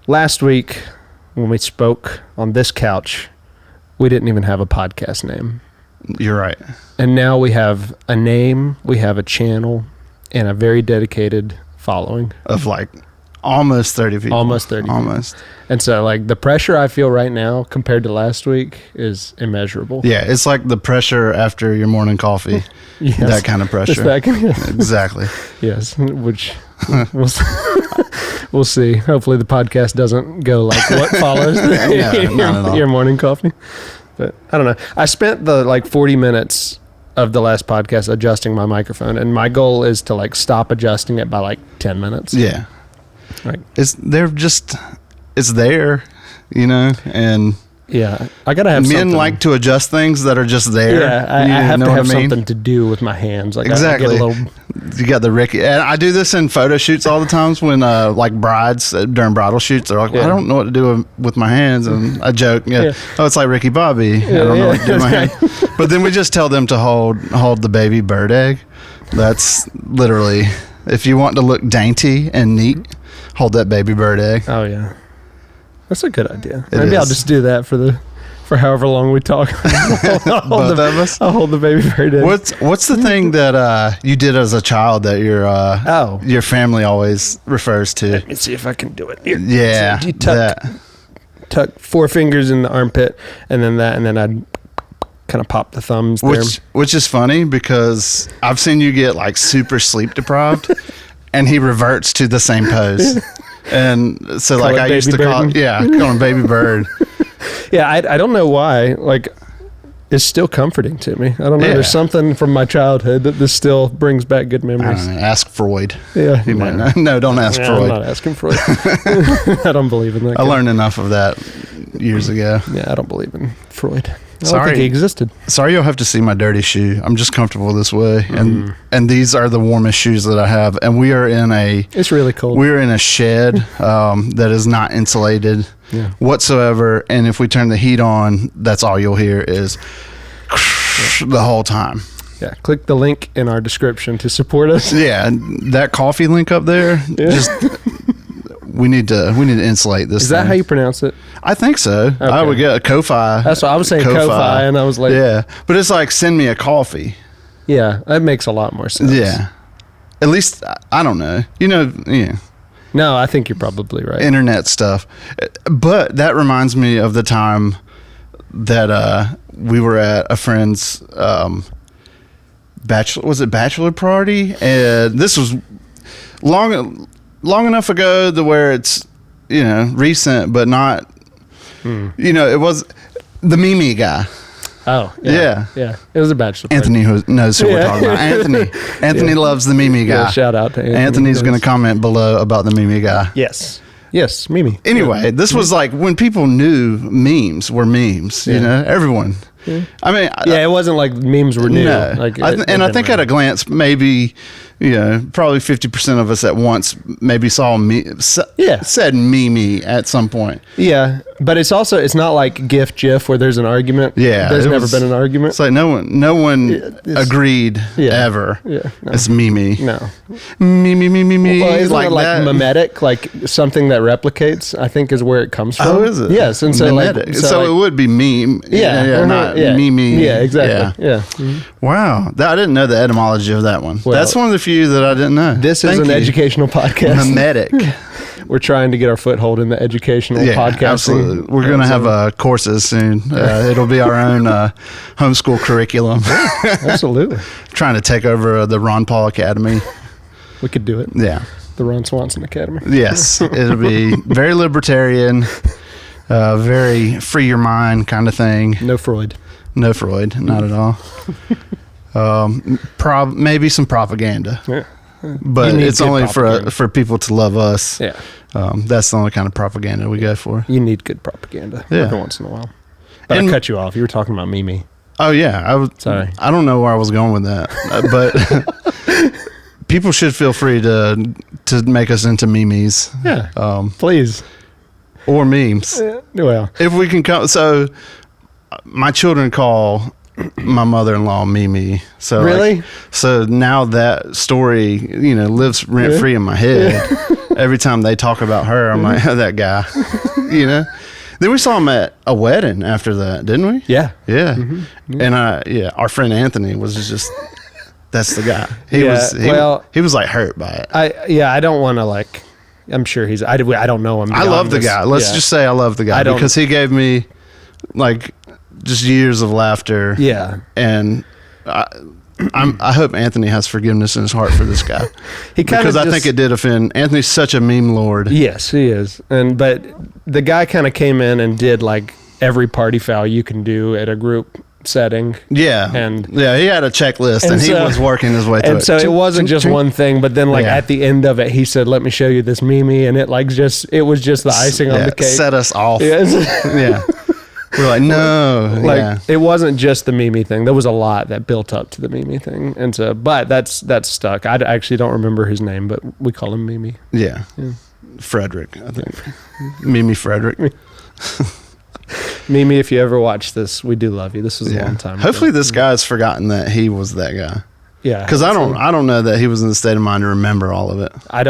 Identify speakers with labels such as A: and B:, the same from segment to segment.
A: last week when we spoke on this couch, we didn't even have a podcast name.
B: You're right.
A: And now we have a name, we have a channel, and a very dedicated following.
B: Of like almost 30 people.
A: Almost 30 people. And so like the pressure I feel right now compared to last week is immeasurable.
B: Yeah, it's like the pressure after your morning coffee.
A: Yes.
B: That kind of pressure. Exactly.
A: Yes, which we'll see. Hopefully the podcast doesn't go like what follows your morning coffee. But I don't know. I spent the like 40 minutes of the last podcast adjusting my microphone, and my goal is to like stop adjusting it by like 10 minutes.
B: Yeah.
A: Like
B: it's there, you know, and
A: yeah, I gotta have
B: men
A: something.
B: like to adjust things that are just there.
A: Yeah, I have to have something to do with my hands. Like
B: exactly.
A: I get a little...
B: You got the Ricky, and I do this in photo shoots all the times when like brides during bridal shoots, they're like, well, I don't know what to do with my hands, and I joke, oh, it's like Ricky Bobby. I don't know what to do with my hands. But then we just tell them to hold the baby bird egg. That's literally, if you want to look dainty and neat, hold that baby bird egg.
A: Oh yeah. That's a good idea. Maybe I'll just do that for however long we talk.
B: Both of us.
A: I'll hold the baby bird egg.
B: What's the thing that you did as a child that your family always refers to?
A: Let me see if I can do it. Here.
B: Yeah,
A: so you tuck 4 fingers in the armpit, and then I'd kind of pop the thumbs there.
B: Which is funny because I've seen you get like super sleep deprived, and he reverts to the same pose. And so like I used to call him baby bird.
A: Yeah, I don't know why. Like, it's still comforting to me. I don't know. Yeah. There's something from my childhood that this still brings back good memories.
B: Ask Freud.
A: Yeah.
B: He might know. No, don't ask Freud.
A: I'm not asking Freud. I don't believe in that.
B: I learned enough of that years ago.
A: Yeah, I don't believe in Freud. I don't think he existed.
B: Sorry you'll have to see my dirty shoe. I'm just comfortable this way. And these are the warmest shoes that I have. And we are in
A: it's really cold.
B: We're in a shed that is not insulated whatsoever. And if we turn the heat on, that's all you'll hear is the whole time.
A: Yeah, click the link in our description to support us.
B: Yeah, that coffee link up there, just... We need to insulate this.
A: Is that how you pronounce it?
B: I think so. Okay. I would get a Ko-Fi.
A: That's what I was saying, Ko-Fi, and I was like...
B: Yeah, but it's like, send me a coffee.
A: Yeah, that makes a lot more sense.
B: Yeah. At least, I don't know. You know, yeah.
A: No, I think you're probably right.
B: Internet stuff. But that reminds me of the time that we were at a friend's bachelor party? And this was long enough ago to where it's, you know, recent, but not, you know, it was the Mimi guy.
A: Oh, yeah. Yeah. It was a bachelor party.
B: Anthony knows who we're talking about. Anthony loves the Mimi guy.
A: Yeah, shout out to Anthony.
B: Anthony's going to comment below about the Mimi guy.
A: Yes, Mimi.
B: Anyway, this was like when people knew memes were memes, you know, everyone.
A: Yeah. I mean, it wasn't like memes were new.
B: No.
A: Like,
B: I think at a glance, maybe, you know, probably 50% of us at once maybe saw said Mimi at some point.
A: Yeah, but it's not like GIF where there's an argument.
B: Yeah,
A: there's never been an argument.
B: It's like no one agreed ever.
A: Yeah, no.
B: It's Mimi.
A: No,
B: Mimi.
A: Well, isn't it like mimetic, like something that replicates? I think is where it comes from.
B: Oh, is it?
A: Yes, and so
B: mimetic. So it would be meme. Not Mimi.
A: Yeah, exactly. Yeah. Mm-hmm.
B: Wow, I didn't know the etymology of that one. Well, that's one of the few that I didn't know.
A: This is an educational podcast.
B: Mimetic.
A: We're trying to get our foothold in the educational podcasting.
B: Absolutely. We're going to have courses soon. It'll be our own homeschool curriculum.
A: Absolutely.
B: Trying to take over the Ron Paul Academy.
A: We could do it.
B: Yeah.
A: The Ron Swanson Academy.
B: Yes. It'll be very libertarian, very free your mind kind of thing.
A: No Freud.
B: No Freud. Not at all. Maybe some propaganda.
A: Yeah.
B: But it's only for people to love us.
A: Yeah.
B: That's the only kind of propaganda we go for.
A: You need good propaganda every once in a while. But I cut you off. You were talking about Mimi.
B: Oh, yeah.
A: Sorry.
B: I don't know where I was going with that. But people should feel free to make us into memes.
A: Yeah. Please.
B: Or memes.
A: Well.
B: If we can come. So my children call my mother-in-law Mimi. So
A: really,
B: so now that story, lives rent free in my head. Every time they talk about her, I'm like, that guy. Then we saw him at a wedding after that, didn't we?
A: Yeah.
B: Mm-hmm. And our friend Anthony was just. That's the guy. He was like hurt by it.
A: I don't want to I'm sure I don't know him.
B: I love the guy. Let's just say I love the guy because he gave me just years of laughter.
A: Yeah.
B: And I hope Anthony has forgiveness in his heart for this guy. Because I think it did offend. Anthony's such a meme lord.
A: Yes, he is. But the guy kind of came in and did every party foul you can do at a group setting.
B: Yeah.
A: And
B: he had a checklist and he was working his way through it.
A: And so it wasn't just one thing, but then at the end of it, he said, let me show you this Mimi. And it was just the icing on the cake.
B: Set us off.
A: Yes.
B: Yeah. We're like, no.
A: It wasn't just the Mimi thing. There was a lot that built up to the Mimi thing. And so, but that's stuck. I actually don't remember his name, but we call him Mimi.
B: Yeah. Frederick, I think. Mimi Frederick.
A: Mimi, if you ever watch this, we do love you. This was a long time ago.
B: Hopefully this guy's forgotten that he was that guy.
A: Yeah.
B: Because I don't know that he was in the state of mind to remember all of it.
A: I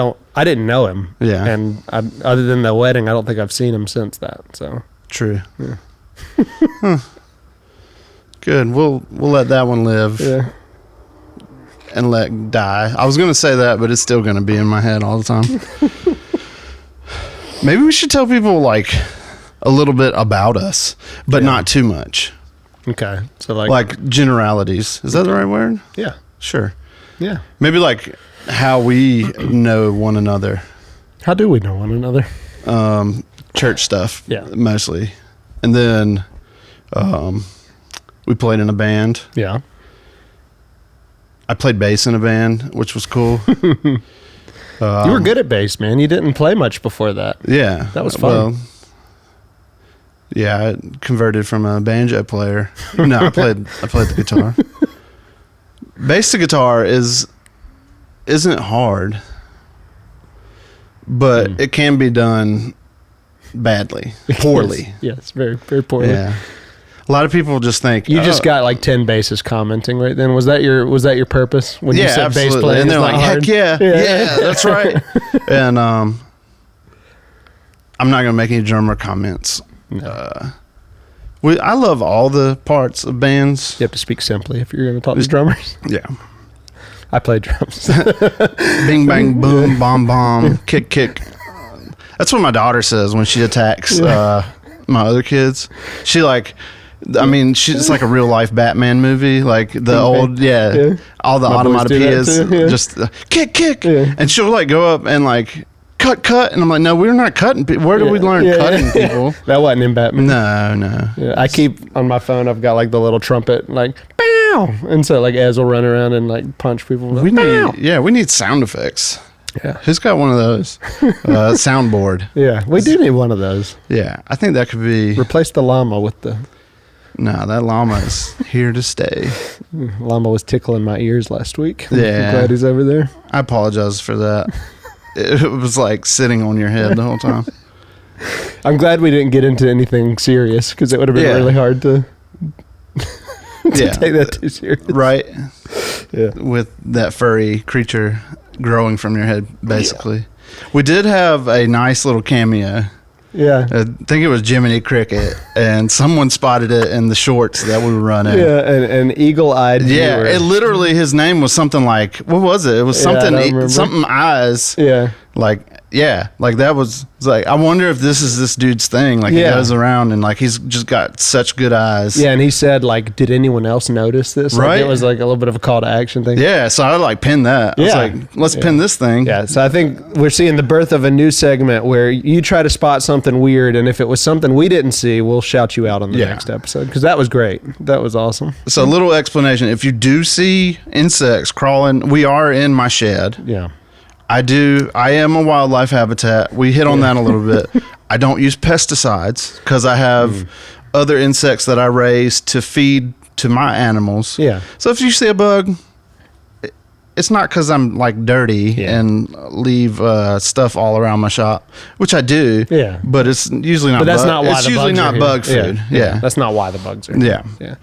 A: didn't know him. Yeah. And other than the wedding, I don't think I've seen him since that. So
B: true. Yeah. Good. We'll let that one live. Yeah. And let die. I was going to say that, but it's still going to be in my head all the time. Maybe we should tell people a little bit about us, but not too much.
A: Okay. So
B: generalities. Is that the right word?
A: Yeah.
B: Sure.
A: Yeah.
B: Maybe how we know one another.
A: How do we know one another?
B: Church stuff.
A: Yeah.
B: Mostly. And then we played in a band.
A: Yeah.
B: I played bass in a band, which was cool.
A: You were good at bass, man. You didn't play much before that.
B: Yeah.
A: That was fun. Well,
B: yeah, I converted from a banjo player. No, I played the guitar. Bass to guitar isn't hard, but it can be done badly, poorly.
A: Yes, very, very poorly.
B: Yeah. A lot of people just think
A: you just got 10 bases commenting right then. Was that your purpose when you said
B: absolutely.
A: bass playing?
B: And they're like, heck yeah, that's right. And I'm not gonna make any drummer comments. No. I love all the parts of bands.
A: You have to speak simply if you're going to talk to drummers.
B: Yeah.
A: I play drums.
B: Bing, bang, boom, bomb, bomb, kick, kick. That's what my daughter says when she attacks my other kids. She's like a real life Batman movie, like the old, all the automatopoeias, just kick, kick. Yeah. And she'll go up and cut, and I'm like, no, we're not cutting people. Where did we learn cutting people?
A: That wasn't in Batman.
B: No.
A: Yeah, I keep on my phone. I've got the little trumpet, bow, and so Ez will run around and punch people.
B: We need sound effects.
A: Yeah,
B: who's got one of those? Soundboard.
A: Yeah, we do need one of those.
B: Yeah, I think that could be
A: replace the llama with the.
B: No, that llama is here to stay.
A: Llama was tickling my ears last week.
B: Yeah,
A: I'm glad he's over there.
B: I apologize for that. It was sitting on your head the whole time.
A: I'm glad we didn't get into anything serious because it would have been really hard to take that too serious. Right.
B: Yeah. With that furry creature growing from your head, basically. Yeah. We did have a nice little cameo.
A: Yeah.
B: I think it was Jiminy Cricket, and someone spotted it in the shorts that we were running.
A: Yeah, an eagle-eyed viewer.
B: Yeah, it literally, his name was something what was it? It was something eyes.
A: Yeah.
B: That was I wonder if this is this dude's thing. He goes around and he's just got such good eyes.
A: Yeah, and he said did anyone else notice this?
B: Right.
A: It was a little bit of a call to action thing.
B: Yeah, so I pinned that. Yeah. I was let's pin this thing.
A: Yeah, so I think we're seeing the birth of a new segment where you try to spot something weird, and if it was something we didn't see, we'll shout you out on the next episode because that was great. That was awesome.
B: So a little explanation: if you do see insects crawling, we are in my shed.
A: Yeah.
B: I am a wildlife habitat. We hit on that a little bit. I don't use pesticides because I have other insects that I raise to feed to my animals.
A: Yeah.
B: So if you see a bug, it's not because I'm dirty and leave stuff all around my shop, which I do.
A: Yeah.
B: But it's usually not.
A: But that's not why
B: it's
A: the
B: usually
A: bugs
B: not
A: are
B: bug
A: here.
B: food. Yeah.
A: That's not why the bugs are.
B: Yeah.
A: Yeah.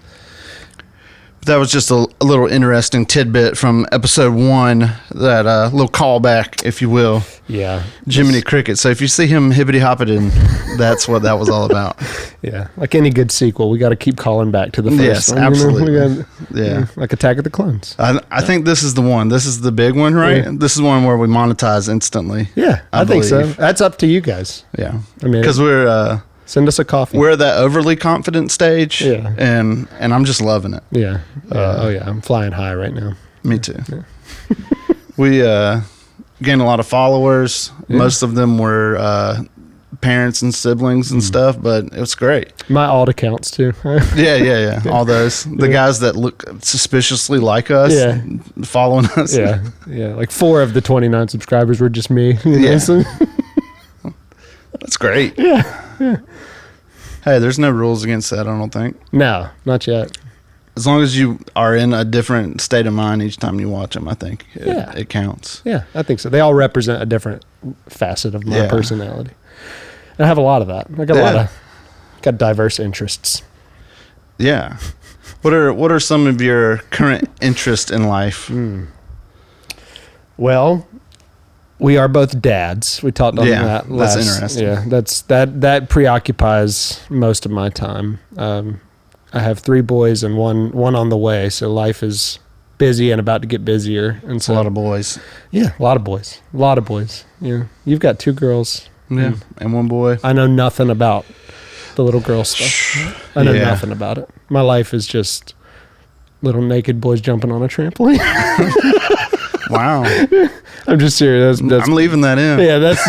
B: That was just a little interesting tidbit from episode 1, that little callback, if you will.
A: Yeah.
B: Jiminy Cricket. So if you see him hippity-hopping, that's what that was all about.
A: Yeah. Like any good sequel, we got to keep calling back to the first
B: yes,
A: one.
B: absolutely.
A: You know? Yeah. Like Attack of the Clones.
B: I think this is the one. This is the big one, right?
A: Yeah.
B: This is one where we monetize instantly.
A: Yeah, I think so. That's up to you guys.
B: Yeah.
A: I mean,
B: because we're...
A: send us a coffee.
B: We're at that overly confident stage.
A: Yeah.
B: And I'm just loving it.
A: Yeah. Oh, yeah. I'm flying high right now.
B: Me too. Yeah. We gained a lot of followers. Yeah. Most of them were parents and siblings and stuff, but it was great.
A: My alt accounts too.
B: Yeah. All those. The guys that look suspiciously like us, following us.
A: Yeah. Like 4 of the 29 subscribers were just me.
B: Yeah. That's great.
A: Yeah.
B: Hey, there's no rules against that, I don't think.
A: No, not yet.
B: As long as you are in a different state of mind each time you watch them, I think it counts.
A: Yeah, I think so. They all represent a different facet of my personality. And I have a lot of that. I got got diverse interests.
B: Yeah. What are some of your current interests in life?
A: Well, we are both dads. We talked on that last.
B: That's interesting.
A: Yeah, that preoccupies most of my time. I have 3 boys and one on the way, so life is busy and about to get busier. And so
B: a lot of boys.
A: Yeah, a lot of boys. Yeah, you've got 2 girls.
B: Yeah, and 1 boy.
A: I know nothing about the little girl stuff. I know nothing about it. My life is just little naked boys jumping on a trampoline.
B: Wow.
A: I'm just serious.
B: I'm leaving that in.
A: Yeah, that's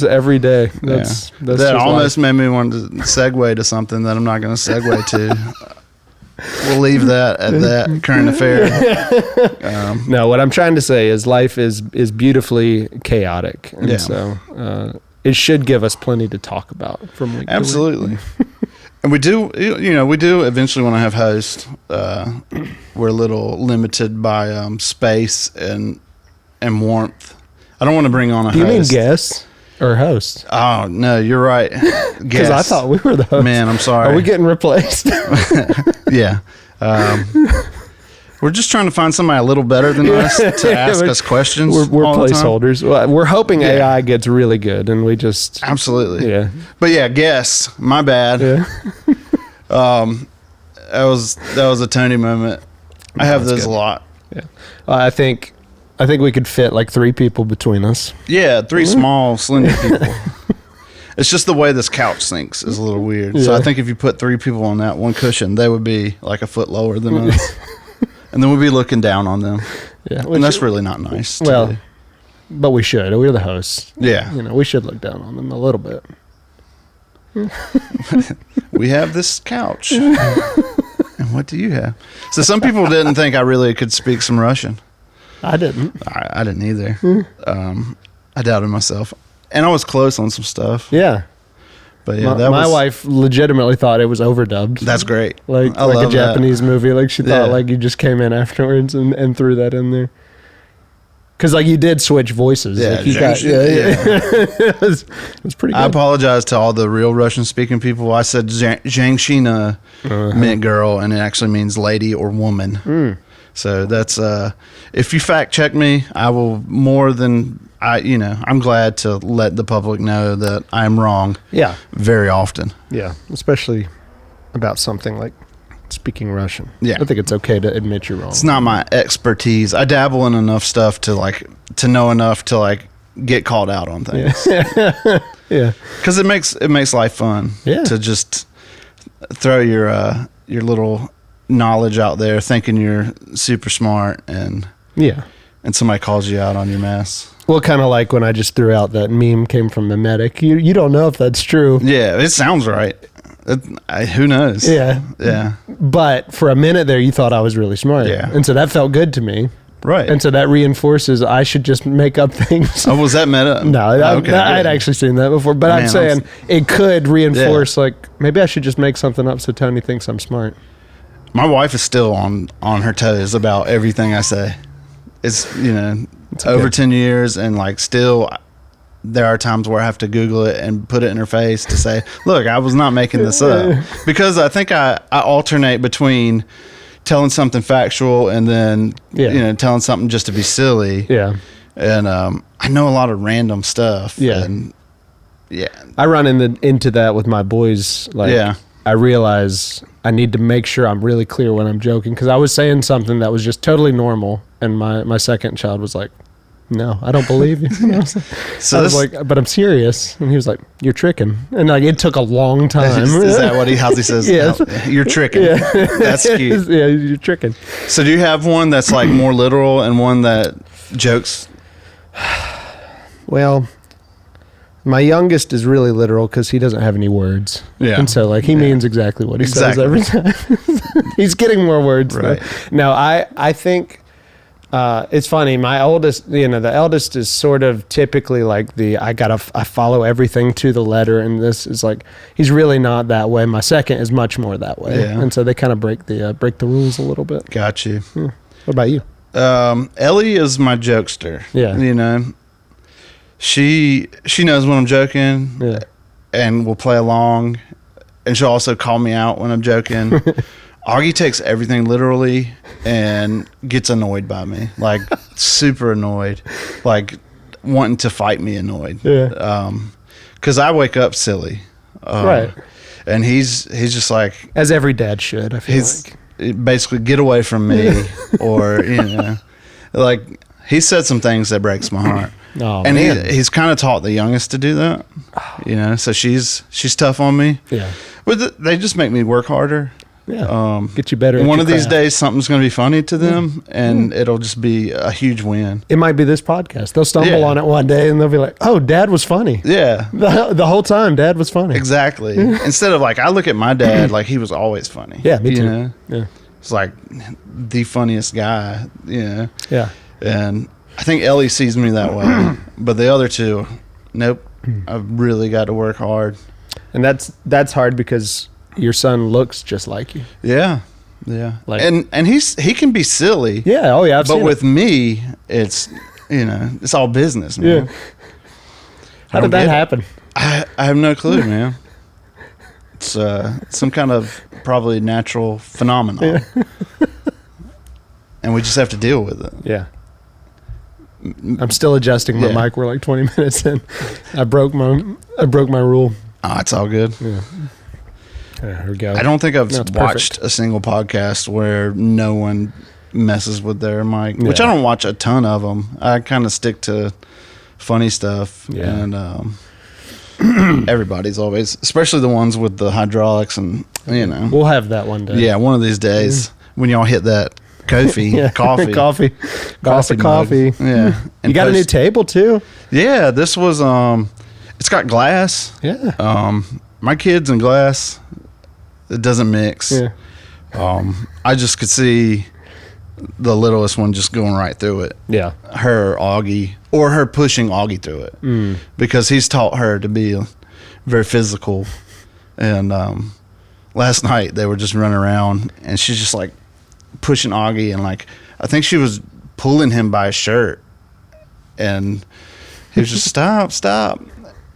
A: every day. That's
B: that almost made me want to segue to something that I'm not going to segue to. We'll leave that at that current affair.
A: No, what I'm trying to say is life is beautifully chaotic, and so it should give us plenty to talk about from week
B: Absolutely.
A: to week.
B: And we do eventually want to have hosts. We're a little limited by space and warmth. I don't want to bring on a host.
A: Do you mean guests or host?
B: Oh, no, you're right.
A: Because I thought we were the host.
B: Man, I'm sorry.
A: Are we getting replaced?
B: Yeah. We're just trying to find somebody a little better than us to ask us questions.
A: We're placeholders. We're hoping AI gets really good, and we just...
B: Absolutely.
A: Yeah.
B: But yeah, guess. My bad.
A: Yeah.
B: That was a Tony moment. I have those a lot.
A: Yeah. I think we could fit like 3 people between us.
B: Yeah, 3 small, slender people. It's just the way this couch sinks is a little weird.
A: Yeah.
B: So I think if you put 3 people on that one cushion, they would be like a foot lower than us. And then we'd be looking down on them. Yeah. And that's really not nice.
A: Well, but we should. We're the hosts.
B: Yeah.
A: We should look down on them a little bit.
B: We have this couch. And what do you have? So some people didn't think I really could speak some Russian.
A: I didn't.
B: I didn't either. I doubted myself. And I was close on some stuff.
A: Yeah.
B: But yeah,
A: my wife legitimately thought it was overdubbed.
B: That's great.
A: Like a Japanese movie. Like she thought like you just came in afterwards and threw that in there. Because like you did switch voices.
B: Yeah,
A: like it was pretty good.
B: I apologize to all the real Russian speaking people. I said Zhangshina meant girl, and it actually means lady or woman. So that's if you fact check me, I will more than I'm glad to let the public know that I'm wrong.
A: Yeah.
B: Very often.
A: Yeah. Especially about something like speaking Russian.
B: Yeah.
A: I think it's okay to admit you're wrong.
B: It's not my expertise. I dabble in enough stuff to know enough to get called out on things.
A: Yeah.
B: Because it makes life fun.
A: Yeah.
B: To just throw your little knowledge out there thinking you're super smart and somebody calls you out on your mess.
A: Well, kind of like when I just threw out that meme came from Mimetic. You don't know if that's true.
B: Yeah, it sounds right. Who knows?
A: Yeah.
B: Yeah.
A: But for a minute there, you thought I was really smart.
B: Yeah.
A: And so that felt good to me.
B: Right.
A: And so that reinforces I should just make up things.
B: Oh, was that meta?
A: No, I'd actually seen that before. But I'm saying it could reinforce, maybe I should just make something up so Tony thinks I'm smart.
B: My wife is still on her toes about everything I say. It's, over 10 years and still there are times where I have to Google it and put it in her face to say, look, I was not making this up. Because I think I alternate between telling something factual and then, telling something just to be silly.
A: Yeah.
B: And I know a lot of random stuff.
A: Yeah.
B: And
A: I run into that with my boys. Like, I realize I need to make sure I'm really clear when I'm joking. Because I was saying something that was just totally normal. And my second child was like, no, I don't believe you. So I was like, but I'm serious. And he was like, you're tricking. And like, it took a long time.
B: Is that how he says?
A: Yes.
B: No, you're tricking.
A: Yeah.
B: That's cute.
A: Yeah, you're tricking.
B: So do you have one that's like more literal and one that jokes?
A: Well, my youngest is really literal because he doesn't have any words. Yeah. And so like he means exactly what he says every time. He's getting more words. Right. No, I think it's funny. My oldest, the eldest is sort of typically like I follow everything to the letter, and this is like, he's really not that way. My second is much more that way. Yeah. And so they kind of break the rules a little bit.
B: Got you.
A: Yeah. What about you?
B: Ellie is my jokester.
A: Yeah.
B: She knows when I'm joking.
A: Yeah.
B: And will play along, and she'll also call me out when I'm joking. Aggie takes everything literally and gets annoyed by me, like super annoyed, like wanting to fight me annoyed.
A: Yeah.
B: Because I wake up silly.
A: Right.
B: And he's just like,
A: as every dad should. I feel like
B: basically get away from me, or like he said some things that breaks my heart.
A: Oh,
B: and
A: man.
B: he's kind of taught the youngest to do that. So she's tough on me.
A: Yeah.
B: But they just make me work harder.
A: Yeah. Get you better.
B: One of these days, something's going to be funny to them, and it'll just be a huge win.
A: It might be this podcast. They'll stumble on it one day, and they'll be like, "Oh, Dad was funny."
B: Yeah.
A: The whole time, Dad was funny.
B: Exactly. Instead of like, I look at my dad like he was always funny.
A: Yeah, me too. Yeah.
B: It's like the funniest guy.
A: Yeah.
B: And I think Ellie sees me that way, but the other two, nope. I've really got to work hard.
A: And that's hard because your son looks just like you.
B: Yeah. Like, and he can be silly.
A: Yeah. Oh yeah.
B: But with me, it's it's all business, man.
A: Yeah. How did that happen?
B: I have no clue, man. It's some kind of probably natural phenomenon, and we just have to deal with it.
A: Yeah. I'm still adjusting my mic. We're like 20 minutes in. I broke my rule.
B: Oh, it's all good.
A: Yeah. Here we go.
B: I don't think I've watched a single podcast where no one messes with their mic, which I don't watch a ton of them. I kind of stick to funny stuff. Yeah. And everybody's always, especially the ones with the hydraulics, and
A: we'll have that one day.
B: Yeah, one of these days when y'all hit that coffee.
A: Glass of coffee.
B: Yeah.
A: And you got a new table too?
B: Yeah, this was it's got glass.
A: Yeah.
B: My kids and glass, it doesn't mix.
A: Yeah.
B: I just could see the littlest one just going right through it.
A: Yeah.
B: Her Aggie, or her pushing Aggie through it. Because he's taught her to be very physical. And last night they were just running around, and she's just like pushing Aggie, and like I think she was pulling him by his shirt, and he was just stop.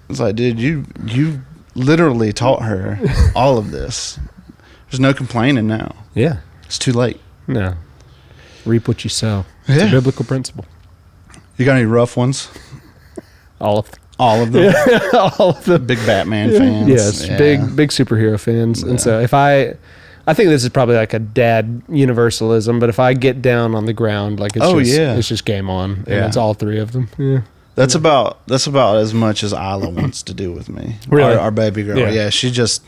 B: It's like, dude, you literally taught her all of this. There's no complaining now.
A: Yeah,
B: it's too late.
A: No, reap what you sow. It's a biblical principle.
B: You got any rough ones?
A: All of them.
B: All of them. Big Batman fans.
A: Yes, big superhero fans. And so if I think this is probably like a dad universalism, but if I get down on the ground, like it's just game on. And it's all three of them. Yeah.
B: That's about as much as Isla wants to do with me.
A: Really?
B: Our baby girl. Yeah, she just,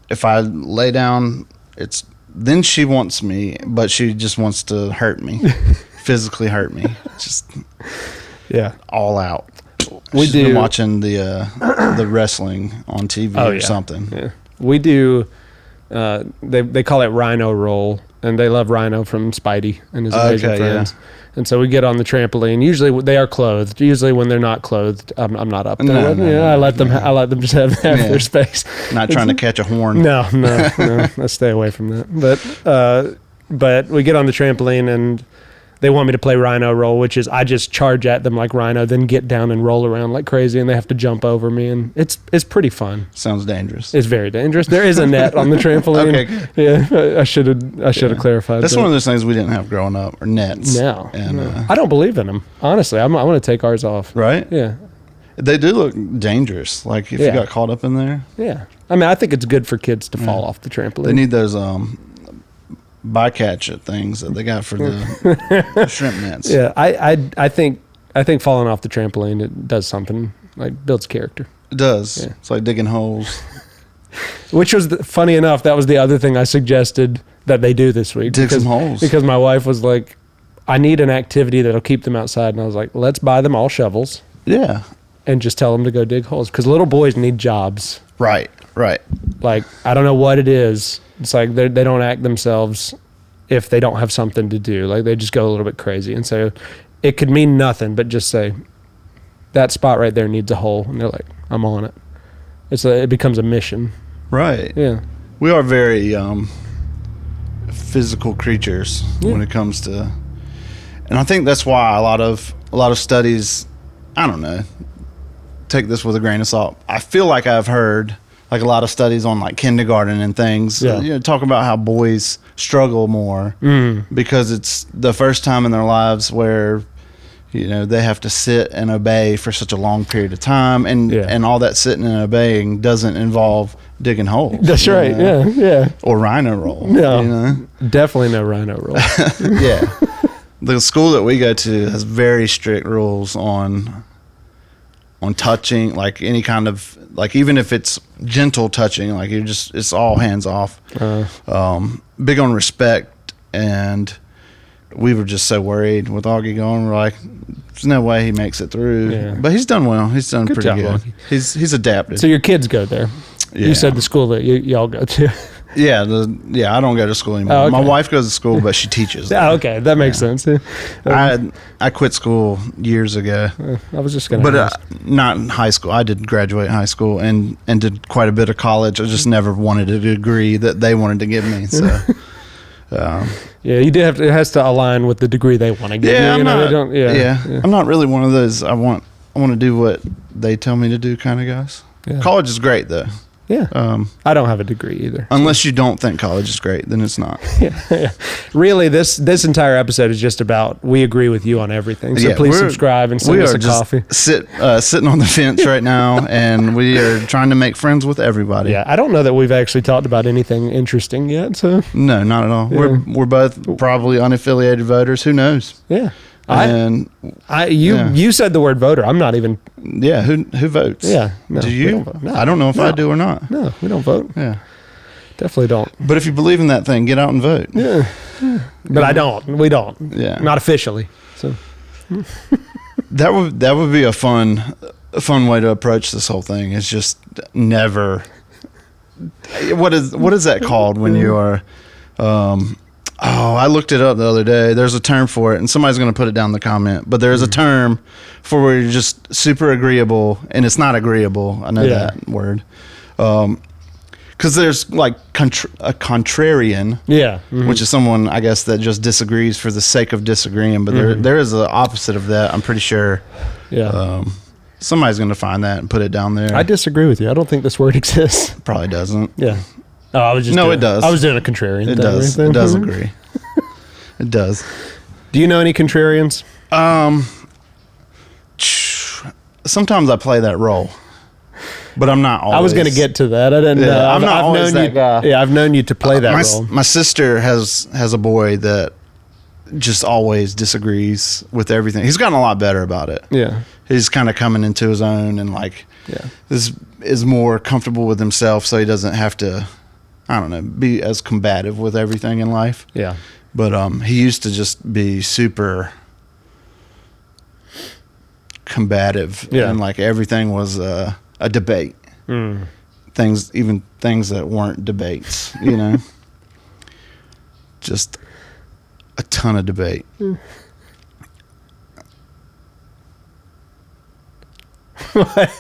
B: if I lay down, then she wants me, but she just wants to hurt me, physically hurt me. Just all out. She's been watching the wrestling on TV or something.
A: Yeah. We do. They call it Rhino roll, and they love Rhino from Spidey and his Amazing Friends. Yeah. And so we get on the trampoline. Usually they are clothed. Usually when they're not clothed, I'm not up there. I let them just have their space.
B: Not trying to catch a horn.
A: No. I stay away from that. But we get on the trampoline, and they want me to play Rhino roll, which is I just charge at them like Rhino, then get down and roll around like crazy, and they have to jump over me, and it's pretty fun.
B: Sounds dangerous.
A: It's very dangerous. There is a net on the trampoline.
B: Okay.
A: Yeah, I should have clarified.
B: That's one of those things we didn't have growing up, or nets.
A: No,
B: and
A: I don't believe in them. Honestly, I want to take ours off.
B: Right?
A: Yeah.
B: They do look dangerous. Like if you got caught up in there.
A: Yeah. I mean, I think it's good for kids to fall off the trampoline.
B: They need those bycatch things that they got for the shrimp nets.
A: Yeah, I think falling off the trampoline, it does something, like builds character.
B: It does.
A: Yeah.
B: It's like digging holes.
A: Which was funny enough. That was the other thing I suggested that they do this week.
B: Dig some holes.
A: Because my wife was like, I need an activity that'll keep them outside, and I was like, let's buy them all shovels.
B: Yeah.
A: And just tell them to go dig holes, because little boys need jobs.
B: Right.
A: Like, I don't know what it is. It's like they don't act themselves if they don't have something to do. Like, they just go a little bit crazy. And so it could mean nothing, but just say, that spot right there needs a hole. And they're like, I'm on it. It becomes a mission.
B: Right.
A: Yeah.
B: We are very physical creatures when it comes to, and I think that's why a lot of studies, I don't know, take this with a grain of salt. I feel like I've heard like a lot of studies on like kindergarten and things, talk about how boys struggle more because it's the first time in their lives where, they have to sit and obey for such a long period of time, and all that sitting and obeying doesn't involve digging holes.
A: That's right. Yeah.
B: Or Rhino roll.
A: No, definitely no Rhino roll.
B: Yeah. The school that we go to has very strict rules on touching, like any kind of, like even if it's gentle touching, like it's all hands off. Big on respect, and we were just so worried with Aggie going. We're like, there's no way he makes it through. Yeah. But he's done well. He's done pretty good. Aggie. He's adapted.
A: So your kids go there. Yeah. You said the school that y'all go to.
B: Yeah, I don't go to school anymore. My wife goes to school, but she teaches.
A: Okay, that makes sense.
B: I quit school years ago.
A: I was just going to ask.
B: Not in high school. I did graduate high school and did quite a bit of college. I just never wanted a degree that they wanted to give me. So,
A: you do have to. It has to align with the degree they want to give you.
B: I'm not really one of those. I want to do what they tell me to do kind of guys. Yeah. College is great though.
A: Yeah. I don't have a degree either.
B: Unless you don't think college is great, then it's not.
A: Yeah. Really, this entire episode is just about we agree with you on everything. So please subscribe and send us a coffee.
B: Sitting on the fence right now, and we are trying to make friends with everybody.
A: Yeah, I don't know that we've actually talked about anything interesting yet. So
B: no, not at all. Yeah. We're both probably unaffiliated voters. Who knows?
A: Yeah.
B: You
A: said the word voter. I'm not even.
B: Yeah, who votes?
A: Yeah,
B: no, do you? No, I don't know if I do or not.
A: No, we don't vote.
B: Yeah,
A: definitely don't.
B: But if you believe in that thing, get out and vote.
A: Yeah. But I don't. We don't.
B: Yeah,
A: not officially. So
B: that would be a fun way to approach this whole thing. It's just never. What is that called when you are? I looked it up the other day. There's a term for it, and somebody's going to put it down in the comment. But there's a term for where you're just super agreeable, and it's not agreeable. I know that word. Because there's like a contrarian, which is someone, I guess, that just disagrees for the sake of disagreeing. But there is the opposite of that. I'm pretty sure. Yeah. Somebody's going to find that and put it down there.
A: I disagree with you. I don't think this word exists.
B: Probably doesn't.
A: Yeah. Oh, I was just
B: it does.
A: I was doing a contrarian.
B: It does. It does agree. It does.
A: Do you know any contrarians?
B: Sometimes I play that role, but I'm not always.
A: I was going to get to that. I didn't know.
B: I'm not always that guy.
A: Yeah, I've known you to play that role.
B: My sister has a boy that just always disagrees with everything. He's gotten a lot better about it.
A: Yeah.
B: He's kind of coming into his own and is more comfortable with himself, so he doesn't have to, I don't know, be as combative with everything in life.
A: Yeah.
B: But he used to just be super combative, and like everything was a debate. Things that weren't debates, just a ton of debate.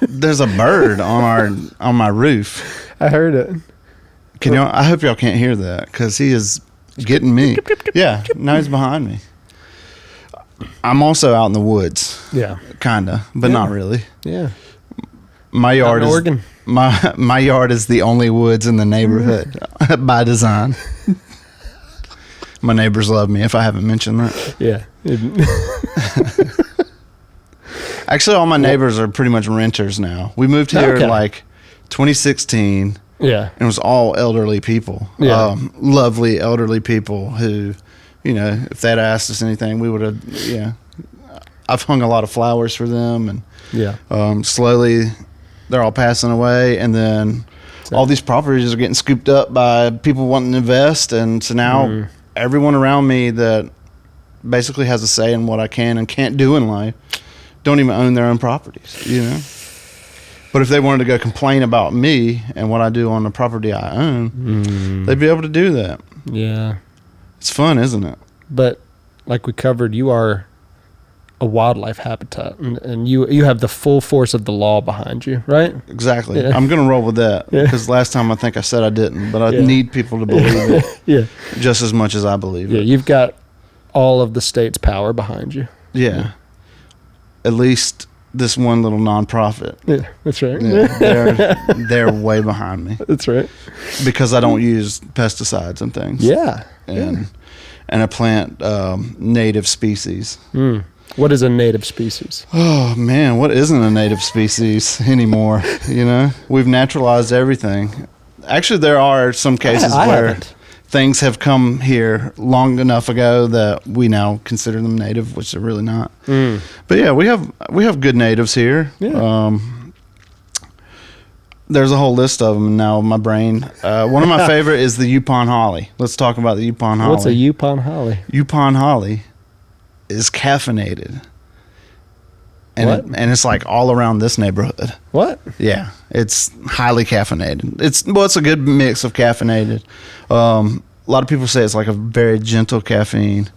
B: There's a bird on my roof.
A: I heard it.
B: I hope y'all can't hear that because he is getting me. Yeah, now he's behind me. I'm also out in the woods.
A: Yeah.
B: Kinda, but not really.
A: Yeah.
B: My yard is
A: Oregon.
B: my yard is the only woods in the neighborhood by design. My neighbors love me if I haven't mentioned that.
A: Yeah.
B: Actually, all my neighbors are pretty much renters now. We moved here in like 2016.
A: Yeah.
B: And it was all elderly people.
A: Yeah.
B: Lovely elderly people who, you know, if they'd asked us anything, we would have, I've hung a lot of flowers for them. And slowly they're all passing away. And then all these properties are getting scooped up by people wanting to invest. And so now everyone around me that basically has a say in what I can and can't do in life don't even own their own properties, you know? But if they wanted to go complain about me and what I do on the property I own, they'd be able to do that.
A: Yeah.
B: It's fun, isn't it?
A: But like we covered, you are a wildlife habitat, and you have the full force of the law behind you, right?
B: Exactly. Yeah. I'm going to roll with that because last time I think I said I didn't, but I need people to believe it just as much as I believe it.
A: Yeah, you've got all of the state's power behind you.
B: Yeah. At least this one little nonprofit.
A: Yeah, that's right.
B: Yeah, they're way behind me.
A: That's right.
B: Because I don't use pesticides and things.
A: Yeah.
B: And I plant native species.
A: What is a native species?
B: Oh man, what isn't a native species anymore? You know, we've naturalized everything. Actually, there are some cases where things have come here long enough ago that we now consider them native, which they're really not. But yeah, we have good natives here. Yeah. There's a whole list of them now in my brain. One of my favorite is the Yaupon holly. Let's talk about the Yaupon holly.
A: What's a Yaupon holly?
B: Yaupon holly is caffeinated. And it's like all around this neighborhood.
A: What?
B: Yeah, it's highly caffeinated. It's a good mix of caffeinated. A lot of people say it's like a very gentle caffeine,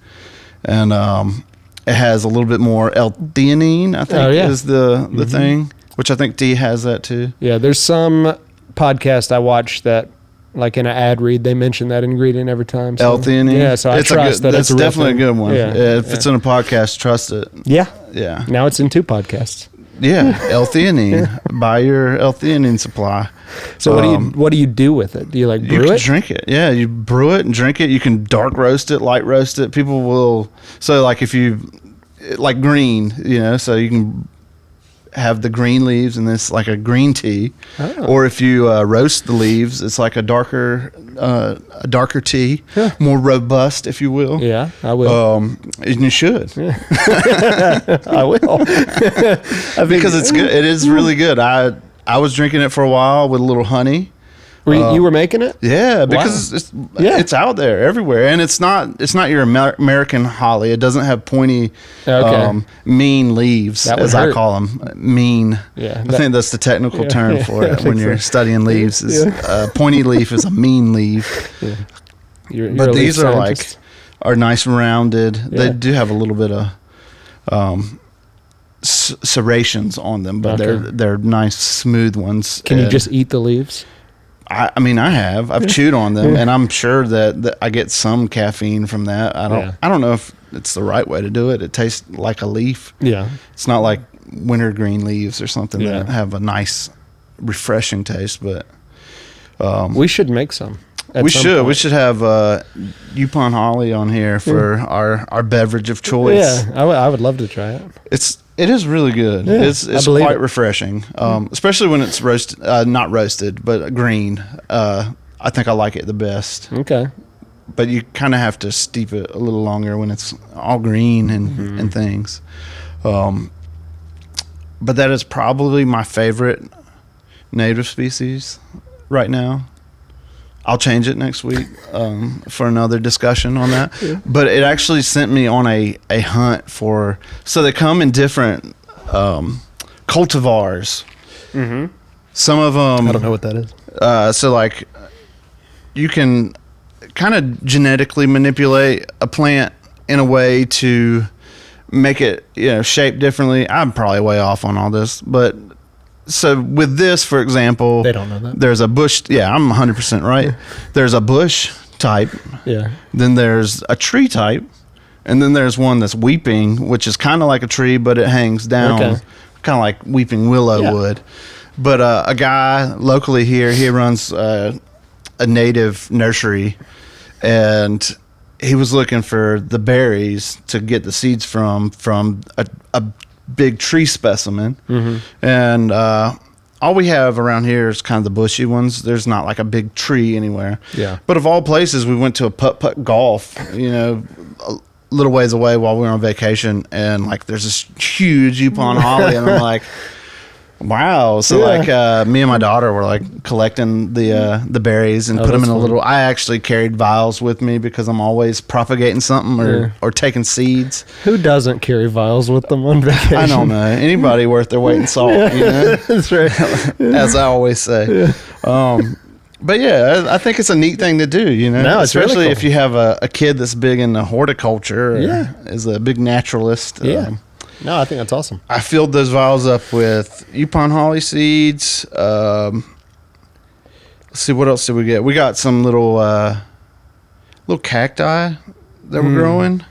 B: and it has a little bit more L-theanine, I think, is the thing, which I think tea has that too. Yeah,
A: there's some podcast I watch that, like in an ad read, they mention that ingredient every time. So.
B: L-theanine?
A: Yeah, so I trust that it's
B: a definitely a good one. Yeah, if it's in a podcast, trust it.
A: Yeah.
B: Yeah.
A: Now it's in 2 podcasts.
B: Yeah, L-theanine. Buy your L-theanine supply.
A: So what do you do with it? Do you like brew it?
B: You can drink it. Yeah, you brew it and drink it. You can dark roast it, light roast it. People will. So like if you like green, you know, so you can have the green leaves and this like a green tea. Oh. Or if you roast the leaves, it's like a darker tea, more robust, if you will.
A: Yeah, I will.
B: And you should.
A: Yeah. I will.
B: Because it's good. It is really good. I was drinking it for a while with a little honey.
A: You were making it?
B: Yeah, because it's out there everywhere, and it's not your American holly. It doesn't have pointy, mean leaves, as I call them. Mean. Yeah, I think that's the technical term for it when you're studying leaves. Pointy leaf is a mean leaf. Yeah. But these are nice rounded. Yeah. They do have a little bit of serrations on them, but they're nice smooth ones.
A: Can you just eat the leaves?
B: I mean, I've chewed on them, and I'm sure that I get some caffeine from that. I don't know if it's the right way to do it. It tastes like a leaf. Yeah, it's not like wintergreen leaves or something that have a nice, refreshing taste. But
A: we should make some.
B: We should have Yaupon holly on here for our beverage of choice.
A: Yeah, I would love to try it.
B: It is really good. Yeah, it's quite refreshing, especially when it's not roasted, but green. I think I like it the best.
A: Okay.
B: But you kind of have to steep it a little longer when it's all green and things. But that is probably my favorite native species right now. I'll change it next week for another discussion on that. Yeah. But it actually sent me on a hunt for... So they come in different cultivars. Mm-hmm. Some of them...
A: I don't know what that is.
B: So like you can kind of genetically manipulate a plant in a way to make it shaped differently. I'm probably way off on all this, but... So with this, for example,
A: they don't know that.
B: There's a bush. Yeah, I'm 100% right. There's a bush type.
A: Yeah.
B: Then there's a tree type, And then there's one that's weeping, which is kind of like a tree, but it hangs down, kind of like weeping willow would. But a guy locally here, he runs a native nursery, and he was looking for the berries to get the seeds from a big tree specimen. And all we have around here is kind of the bushy ones. There's not like a big tree anywhere.
A: Yeah.
B: But of all places, we went to a putt-putt golf, a little ways away while we were on vacation, and like there's this huge Yaupon holly, and I'm like, wow. So me and my daughter were like collecting the berries and put them in a little. I actually carried vials with me because I'm always propagating something or taking seeds.
A: Who doesn't carry vials with them on vacation?
B: I don't know anybody worth their weight in salt.
A: That's right.
B: As I always say. But yeah, I think it's a neat thing to do,
A: No, it's
B: especially
A: really cool.
B: if you have a kid that's big into horticulture, is a big naturalist.
A: No, I think that's awesome.
B: I filled those vials up with Yaupon holly seeds. Let's see, what else did we get? We got some little cacti that were growing,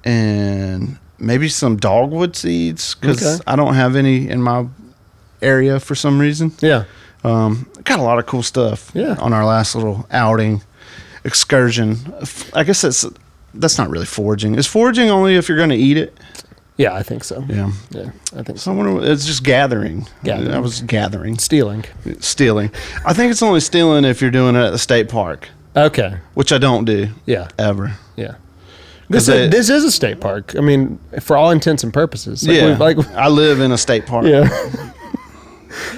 B: and maybe some dogwood seeds because I don't have any in my area for some reason.
A: Yeah.
B: Got a lot of cool stuff on our last little outing excursion. I guess that's not really foraging. Is foraging only if you're going to eat it?
A: Yeah, I think so.
B: Yeah,
A: I think
B: so. It's just gathering. I was gathering.
A: Stealing.
B: I think it's only stealing if you're doing it at the state park.
A: Okay.
B: Which I don't do.
A: Yeah.
B: Ever.
A: Yeah. This is a state park. I mean, for all intents and purposes.
B: I live in a state park.
A: Yeah.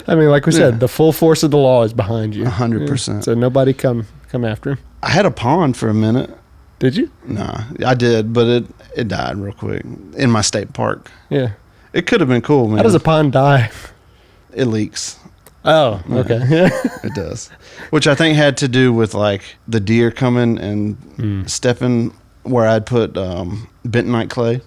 A: I mean, like we said, the full force of the law is behind you.
B: 100%.
A: So nobody come after him.
B: I had a pond for a minute.
A: Did you?
B: No, I did, but it died real quick in my state park.
A: Yeah.
B: It could have been cool, man.
A: How does a pond die?
B: It leaks.
A: Oh, okay. Yeah.
B: It does. Which I think had to do with like the deer coming and stepping where I'd put bentonite clay.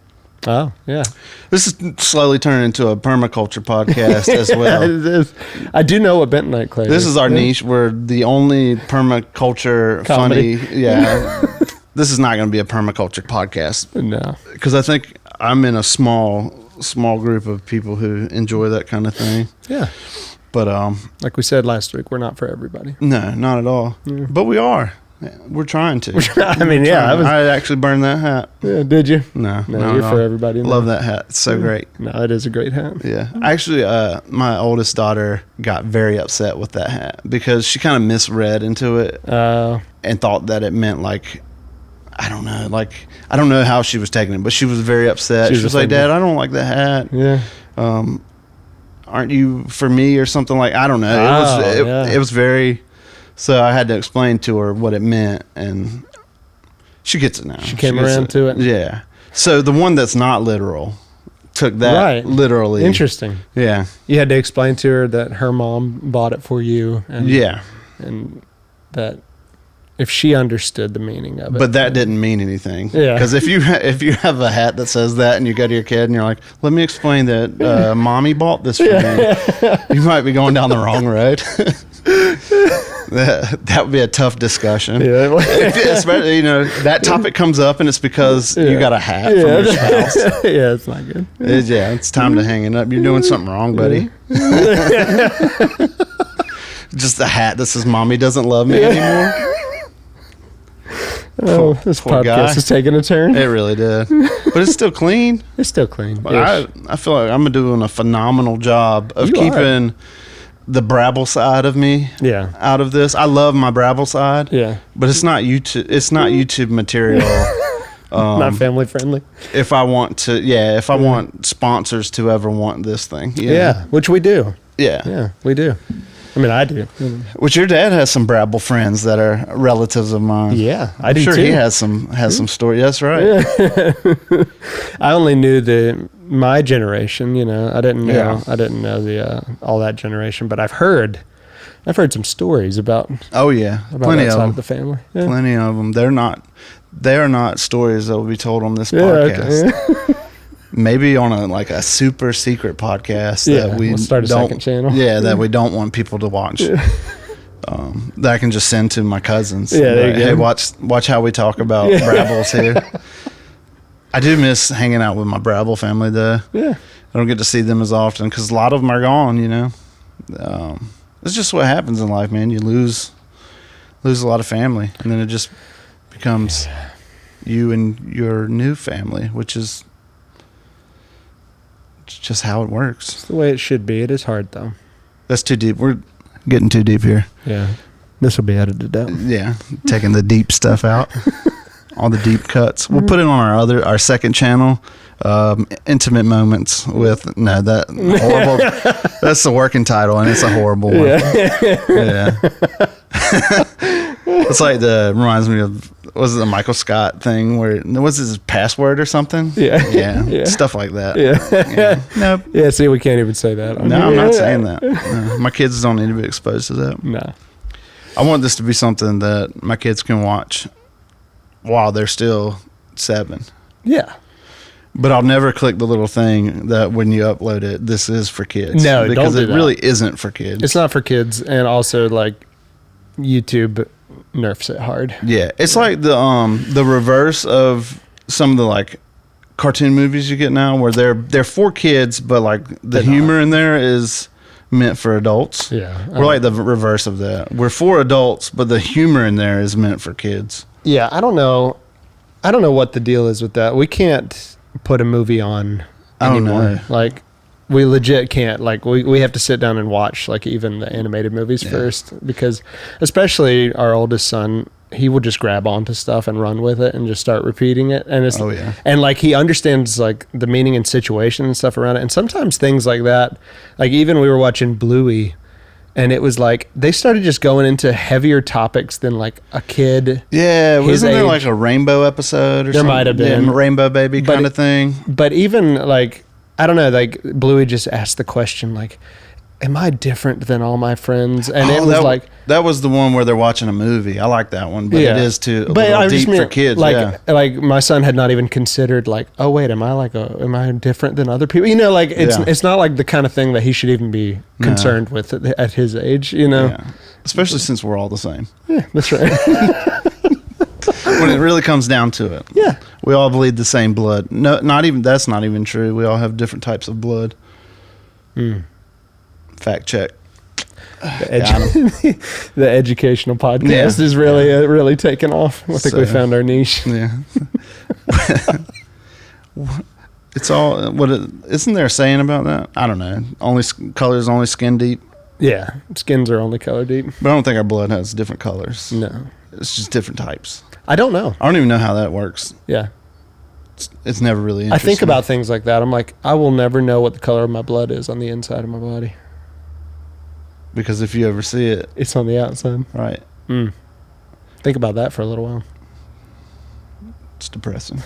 A: Oh, yeah.
B: This is slowly turning into a permaculture podcast as well.
A: It is. I do know what bentonite clay is.
B: This is our niche. We're the only permaculture
A: Comedy.
B: funny. Yeah. This is not going to be a permaculture podcast.
A: No.
B: Because I think I'm in a small group of people who enjoy that kind of thing.
A: Yeah.
B: But
A: like we said last week, we're not for everybody.
B: No, not at all. Yeah. But we are. We're trying to. I actually burned that hat.
A: Yeah, did you?
B: No,
A: you're for everybody.
B: Love that hat. It's so great.
A: No, it is a great hat.
B: Yeah. Actually, my oldest daughter got very upset with that hat because she kind of misread into it and thought that it meant like, I don't know how she was taking it, but she was very upset. She was like, Dad, I don't like the hat.
A: Yeah.
B: Aren't you for me or something like, I don't know. It was very... So I had to explain to her what it meant, and she gets it now.
A: She came around to it?
B: Yeah. So the one that's not literal took that literally.
A: Interesting.
B: Yeah.
A: You had to explain to her that her mom bought it for you. And that if she understood the meaning of it.
B: But that didn't mean anything.
A: Yeah.
B: Because if you have a hat that says that and you go to your kid and you're like, let me explain that mommy bought this for me, you might be going down the wrong road. That would be a tough discussion.
A: Yeah.
B: Especially, that topic comes up and it's because you got a hat from your spouse.
A: Yeah, it's not good.
B: It's time to hang it up. You're doing something wrong, buddy. Just a hat that says mommy doesn't love me anymore.
A: Oh, this podcast is taking a turn.
B: It really did. But it's still clean.
A: It's still clean.
B: I feel like I'm doing a phenomenal job of keeping the Brabble side of me out of this. I love my Brabble side. Yeah. But it's not YouTube material.
A: Not family friendly.
B: If I want want sponsors to ever want this thing.
A: Yeah, which we do.
B: Yeah.
A: Yeah, we do. I mean, I do.
B: Which your dad has some Brabble friends that are relatives of mine.
A: Yeah,
B: I'm
A: do
B: sure
A: too.
B: He has some story. That's right.
A: Yeah. I only knew my generation. I didn't know. I didn't know the all that generation, but I've heard some stories about.
B: Oh yeah,
A: plenty of them. The family. Yeah.
B: Plenty of them. They are not stories that will be told on this podcast. Okay. Maybe on a super secret podcast that we'll
A: start a second channel.
B: Yeah, that we don't want people to watch. That I can just send to my cousins.
A: Yeah, there you
B: go. Hey, watch how we talk about Brabbles here. I do miss hanging out with my Brabble family, though.
A: Yeah.
B: I don't get to see them as often because a lot of them are gone, you know. It's just what happens in life, man. You lose a lot of family, and then it just becomes you and your new family, which is just how it works.
A: It's the way it should be. It is hard, though.
B: That's too deep. We're getting too deep here.
A: Yeah. This will be edited out.
B: Yeah. Taking the deep stuff out. All the deep cuts. We'll put it on our second channel. Intimate moments with that horrible. That's the working title, and it's a horrible one. Yeah. It's like reminds me of, was it the Michael Scott thing where was his password or something? Yeah. Stuff like that. Yeah. Nope.
A: Yeah. See, we can't even say that.
B: No, I'm not saying that. No, my kids don't need to be exposed to that.
A: No.
B: I want this to be something that my kids can watch while they're still 7.
A: Yeah.
B: But I'll never click the little thing that when you upload it, this is for kids.
A: No,
B: because
A: don't do
B: it really isn't for kids.
A: It's not for kids, and also like YouTube nerfs it hard.
B: Yeah, it's like the reverse of some of the like cartoon movies you get now, where they're for kids, but like the humor in there is meant for adults.
A: Yeah,
B: we're like the reverse of that. We're for adults, but the humor in there is meant for kids.
A: Yeah, I don't know what the deal is with that. We can't put a movie on anymore. Like, we legit can't. Like, we have to sit down and watch like even the animated movies first, because especially our oldest son, he will just grab onto stuff and run with it and just start repeating it. And it's and like he understands like the meaning and situation and stuff around it. And sometimes things like that, like even we were watching Bluey, and it was like they started just going into heavier topics than like a kid.
B: Yeah, wasn't there like a Rainbow episode or something? There
A: might have been.
B: Yeah, Rainbow Baby kind of thing.
A: But even like, I don't know, like Bluey just asked the question like, am I different than all my friends? And it was
B: that was the one where they're watching a movie. I like that one, but it is too deep for kids.
A: Like my son had not even considered like, oh wait, am I different than other people? You know, like it's not like the kind of thing that he should even be concerned with at his age. You know,
B: especially since we're all the same.
A: Yeah, that's right.
B: When it really comes down to it, we all bleed the same blood. No, that's not even true. We all have different types of blood. Fact check.
A: The educational podcast is really taken off. I think we found our niche.
B: Yeah. It's all isn't there a saying about that? I don't know. Only colors, only skin deep.
A: Yeah, skins are only color deep.
B: But I don't think our blood has different colors.
A: No,
B: it's just different types.
A: I don't know.
B: I don't even know how that works.
A: Yeah.
B: It's never really interesting.
A: I think about things like that. I'm like, I will never know what the color of my blood is on the inside of my body.
B: Because if you ever see it,
A: it's on the outside.
B: Right.
A: Think about that for a little while.
B: It's depressing.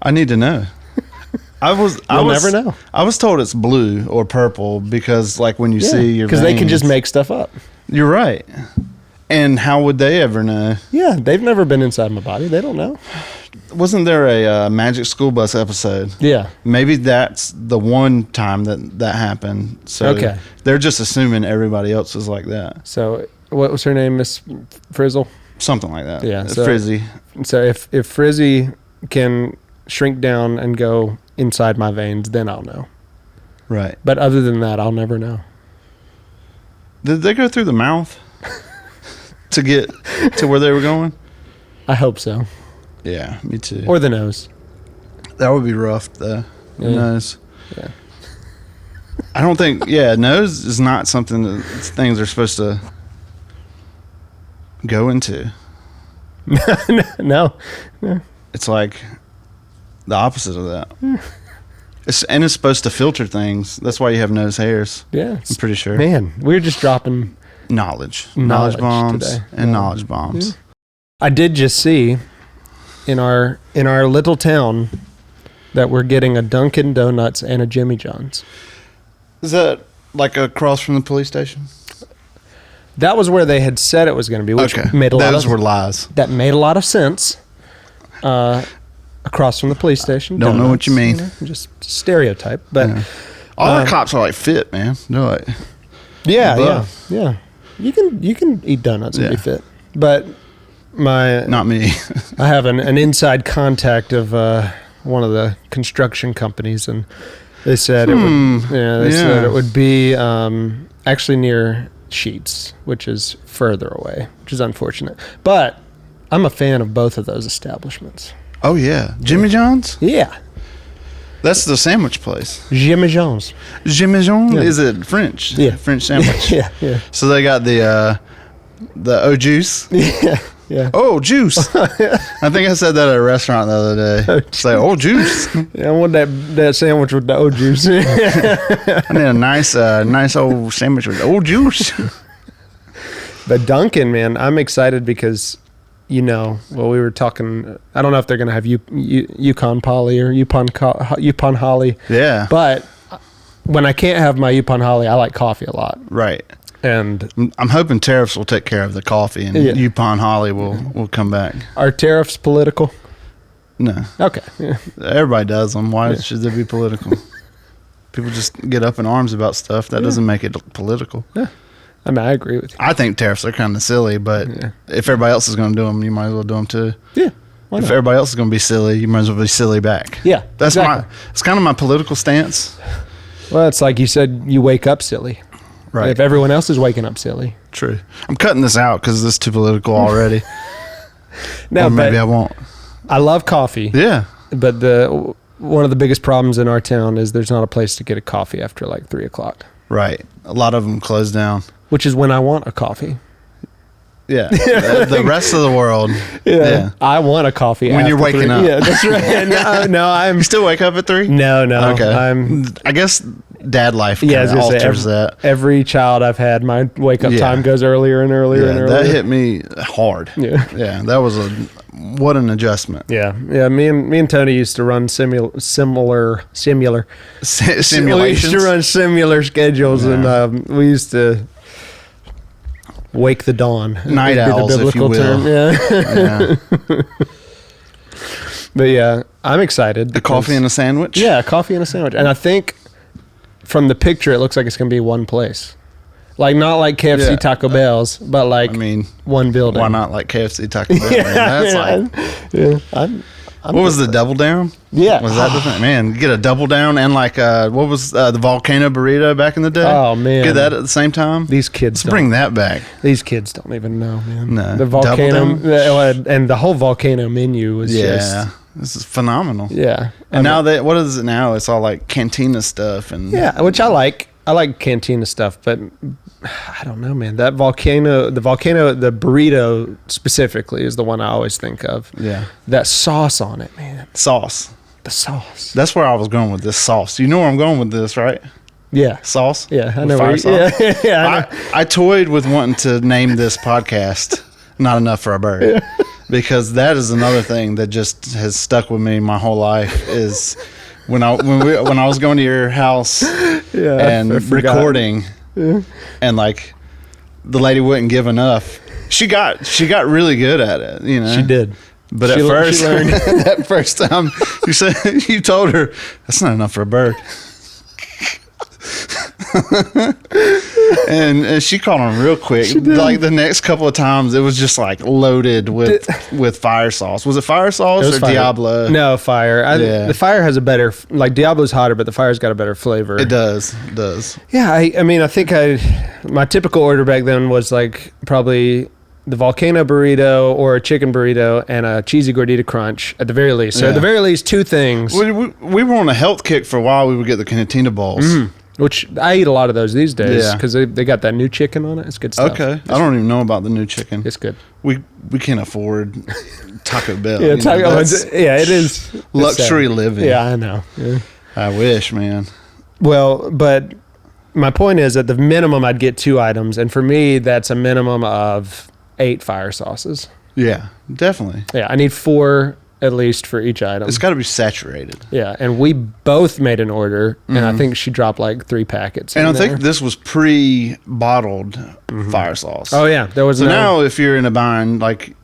B: I need to know. You'll never know. I was told it's blue or purple because like when you see your veins.
A: Because they can just make stuff up.
B: You're right. And how would they ever know?
A: Yeah, they've never been inside my body. They don't know.
B: Wasn't there a Magic School Bus episode?
A: Yeah.
B: Maybe that's the one time that happened. So they're just assuming everybody else is like that.
A: So what was her name, Miss Frizzle?
B: Something like that.
A: Yeah.
B: Frizzy.
A: So if Frizzy can shrink down and go inside my veins, then I'll know.
B: Right.
A: But other than that, I'll never know.
B: Did they go through the mouth to get to where they were going?
A: I hope so.
B: Yeah, me too.
A: Or the nose.
B: That would be rough, though. The nose.
A: Yeah.
B: I don't think, nose is not something that things are supposed to go into.
A: No.
B: It's like the opposite of that. It's supposed to filter things. That's why you have nose hairs.
A: Yeah.
B: I'm pretty sure.
A: Man, we're just dropping
B: knowledge bombs
A: today.
B: And knowledge bombs.
A: Yeah. I did just see in our little town that we're getting a Dunkin' Donuts and a Jimmy John's.
B: Is that like across from the police station?
A: That was where they had said it was going to be, which made a lot
B: Those were lies.
A: That made a lot of sense. Across from the police station.
B: Don't know what you mean.
A: Just stereotype, but
B: all the cops are like fit, man. They're like,
A: yeah. You can eat donuts and be fit, but
B: Not me.
A: I have an inside contact of one of the construction companies, and they said said it would be actually near Sheets, which is further away, which is unfortunate. But I'm a fan of both of those establishments.
B: Oh yeah, Jimmy John's.
A: Yeah,
B: that's the sandwich place.
A: Jimmy John's.
B: Jimmy John's is it French?
A: Yeah,
B: French sandwich.
A: yeah.
B: So they got the juice.
A: Yeah. Yeah.
B: Oh, juice. I think I said that at a restaurant the other day. It's like, oh, juice.
A: Yeah, I want that sandwich with the juice.
B: I need a nice old sandwich with juice.
A: But Dunkin', man, I'm excited because, we were talking, I don't know if they're going to have Yukon Poly or Yaupon Holly.
B: Yeah.
A: But when I can't have my Yaupon Holly, I like coffee a lot.
B: Right.
A: And
B: I'm hoping tariffs will take care of the coffee and Yaupon Holly will come back.
A: Are tariffs political?
B: No.
A: Okay. Yeah.
B: Everybody does them. Why should they be political? People just get up in arms about stuff. That doesn't make it political.
A: Yeah. I mean, I agree with you.
B: I think tariffs are kind of silly, but if everybody else is going to do them, you might as well do them too.
A: Yeah.
B: If everybody else is going to be silly, you might as well be silly back.
A: Yeah.
B: It's kind of my political stance.
A: Well, it's like you said, you wake up silly.
B: Right.
A: If everyone else is waking up silly.
B: True. I'm cutting this out because this is too political already.
A: No,
B: or maybe I won't.
A: I love coffee.
B: Yeah.
A: But one of the biggest problems in our town is there's not a place to get a coffee after like 3:00.
B: Right. A lot of them close down.
A: Which is when I want a coffee.
B: Yeah. The rest of the world.
A: Yeah. I want a coffee
B: when you're waking
A: 3.
B: up.
A: Yeah, that's right. No, I'm.
B: You still wake up at 3?
A: No.
B: Okay.
A: I
B: guess dad life alters that.
A: Every child I've had, my wake up time goes earlier and earlier and earlier.
B: That hit me hard.
A: Yeah.
B: Yeah. That was what an adjustment.
A: Yeah. Yeah. Me and Tony used to run similar
B: simulations.
A: We used to run similar schedules, and we used to wake the dawn.
B: Night owls, if you will.
A: Yeah. But yeah, I'm excited.
B: The coffee and a sandwich?
A: Yeah, coffee and a sandwich. And I think from the picture, it looks like it's going to be one place. Like, not like KFC Taco Bell's, but like one building.
B: Why not like KFC Taco Bell? What was the double down?
A: Yeah.
B: Was that the thing? Man, you get a double down and like, what was the volcano burrito back in the day?
A: Oh, man.
B: Get that at the same time?
A: These kids
B: Let's bring that back.
A: These kids don't even know, man.
B: No.
A: The volcano, and the whole volcano menu was just...
B: This is phenomenal.
A: Yeah.
B: And now what is it now? It's all like cantina stuff.
A: Which I like. I like cantina stuff, but I don't know, man. The burrito specifically is the one I always think of.
B: Yeah.
A: That sauce on it, man.
B: Sauce.
A: The sauce.
B: That's where I was going with this sauce. You know where I'm going with this, right?
A: Yeah.
B: Sauce?
A: Yeah, I know.
B: Fire sauce?
A: Yeah.
B: I toyed with wanting to name this podcast Not Enough for a Bird. Yeah. Because that is another thing that just has stuck with me my whole life is when I was going to your house and recording and like the lady wouldn't give enough. She got really good at it, you know.
A: She did.
B: But at first, that first time you told her that's not enough for a bird. and she caught on real quick. Like the next couple of times, it was just like loaded with fire sauce. Was it fire sauce or
A: fire.
B: Diablo?
A: No, fire. The fire has a better, like Diablo's hotter, but the fire's got a better flavor.
B: It does.
A: Yeah, I mean, I think my typical order back then was like probably the volcano burrito or a chicken burrito and a cheesy gordita crunch at the very least. So at the very least, 2 things.
B: We were on a health kick for a while. We would get the cantina balls.
A: Mm-hmm. Which I eat a lot of those these days because they got that new chicken on it. It's good stuff.
B: Okay. I don't even know about the new chicken.
A: It's good.
B: We can't afford Taco Bell.
A: Yeah, it is.
B: Luxury living.
A: Yeah, I know. Yeah.
B: I wish, man.
A: Well, but my point is at the minimum I'd get 2 items. And for me, that's a minimum of 8 fire sauces.
B: Yeah, definitely.
A: Yeah, I need 4 at least for each item.
B: It's got to be saturated.
A: Yeah, and we both made an order, and I think she dropped like 3 packets.
B: And I think this was pre-bottled fire sauce.
A: Oh yeah, there was.
B: So now, if you're in a bind, like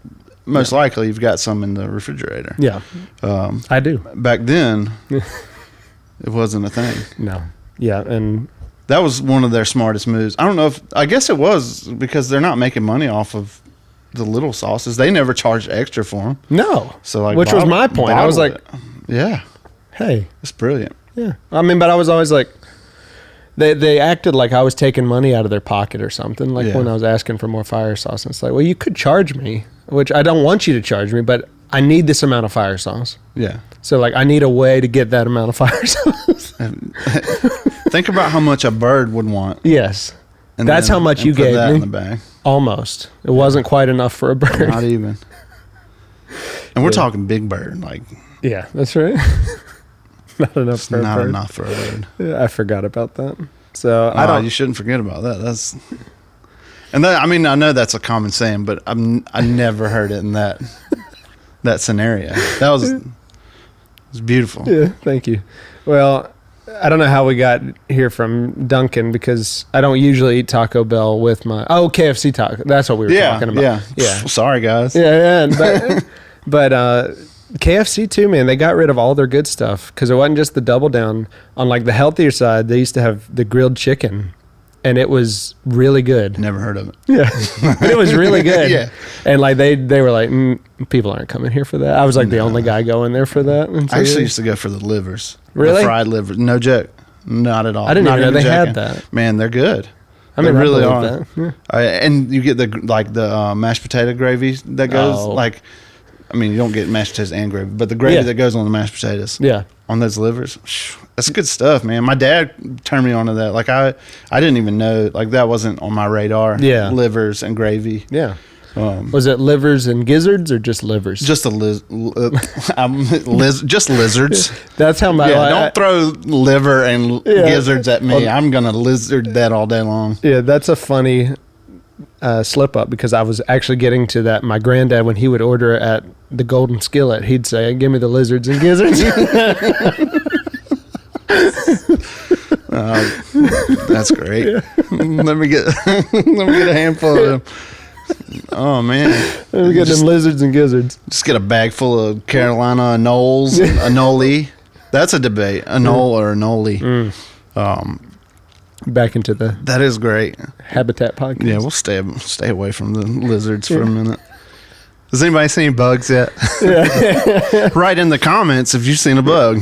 B: most likely you've got some in the refrigerator.
A: Yeah, I do.
B: Back then, it wasn't a thing.
A: No. Yeah, and
B: that was one of their smartest moves. I don't know I guess it was because they're not making money off of the little sauces. They never charged extra for them.
A: No.
B: So like,
A: which was my point. I was like,
B: yeah,
A: hey,
B: it's brilliant.
A: Yeah. I mean, but I was always like, they acted like I was taking money out of their pocket or something. Like when I was asking for more fire sauce, and it's like, well, you could charge me, which I don't want you to charge me, but I need this amount of fire sauce.
B: Yeah.
A: So like, I need a way to get that amount of fire sauce.
B: Think about how much a bird would want.
A: Yes. And that's how much you gave me.
B: In the bag.
A: Almost. It wasn't quite enough for a bird.
B: Not even. And we're talking big bird, like.
A: Yeah, that's right. Not enough for a bird.
B: Not enough for a bird.
A: Yeah, I forgot about that. So I don't.
B: You shouldn't forget about that. That's. And that, I mean, I know that's a common saying, but I never heard it in that scenario. That was beautiful.
A: Yeah, thank you. Well, I don't know how we got here from Dunkin' because I don't usually eat Taco Bell with my KFC taco. That's what we were talking about.
B: Yeah. Sorry, guys.
A: Yeah. But KFC too, man. They got rid of all their good stuff because it wasn't just the double down. On like the healthier side, they used to have the grilled chicken, and it was really good.
B: Never heard of it.
A: Yeah, but it was really good.
B: Yeah,
A: and like they were like, people aren't coming here for that. I was like the only guy going there for that. And so
B: I actually used to go for the livers.
A: Really?
B: The fried livers. No joke. Not at all.
A: I didn't even know they had that.
B: Man, they're good.
A: I mean,
B: they really are.
A: That. Yeah.
B: And you get the mashed potato gravy that goes like. I mean, you don't get mashed potatoes and gravy, but the gravy that goes on the mashed potatoes. Yeah. On those livers. That's good stuff, man. My dad turned me on to that. Like I didn't even know, like that wasn't on my radar. Yeah. Livers and gravy. Yeah. Was it livers and gizzards or just livers? Just just lizards.
A: That's how my
B: don't throw liver and gizzards at me. I'm gonna lizard that all day long.
A: Yeah, that's a funny slip up because I was actually getting to that. My granddad, when he would order at the Golden Skillet, he'd say, "Give me the lizards and gizzards."
B: That's great. Yeah. Let me get a handful of them. Oh man,
A: let me get them lizards and gizzards.
B: Just get a bag full of Carolina anoles, anole. That's a debate, anole or anole.
A: Back into
B: that is great
A: habitat podcast.
B: Yeah, we'll stay away from the lizards for a minute. Has anybody seen bugs yet? Yeah. Write in the comments if you've seen a bug.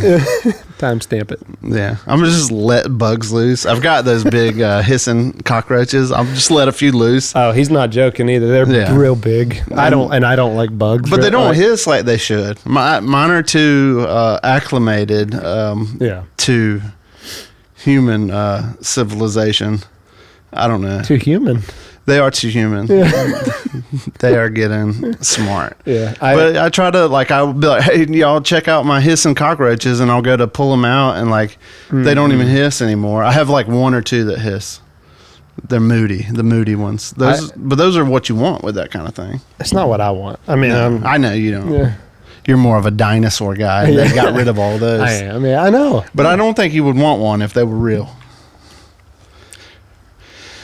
A: Timestamp it.
B: Yeah, I'm gonna just let bugs loose. I've got those big hissing cockroaches. I'll just let a few loose.
A: Oh, he's not joking either. They're real big. I don't like bugs.
B: But they don't hiss like they should. Mine are too acclimated to human civilization. I don't know.
A: Too human.
B: They are too human. Yeah. They are getting smart.
A: Yeah.
B: But I try to, I'll be like, hey, y'all check out my hissing cockroaches, and I'll go to pull them out, and they don't even hiss anymore. I have one or two that hiss. They're moody, the moody ones. But those are what you want with that kind of thing.
A: It's not what I want. I mean,
B: I know you don't. Yeah. You're more of a dinosaur guy. And they got rid of all those.
A: I am. Yeah, I know.
B: But I don't think you would want one if they were real.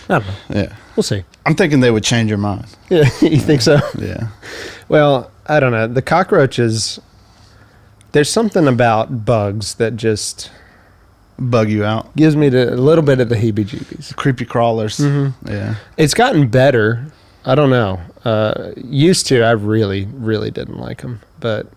A: I don't know.
B: Yeah.
A: We'll see.
B: I'm thinking they would change your mind.
A: Yeah, you think so?
B: Yeah.
A: Well, I don't know. The cockroaches, there's something about bugs that just
B: bug you out.
A: Gives me a little bit of the heebie-jeebies.
B: Creepy crawlers. Mm-hmm. Yeah.
A: It's gotten better. I don't know. Used to, I really, really didn't like them. But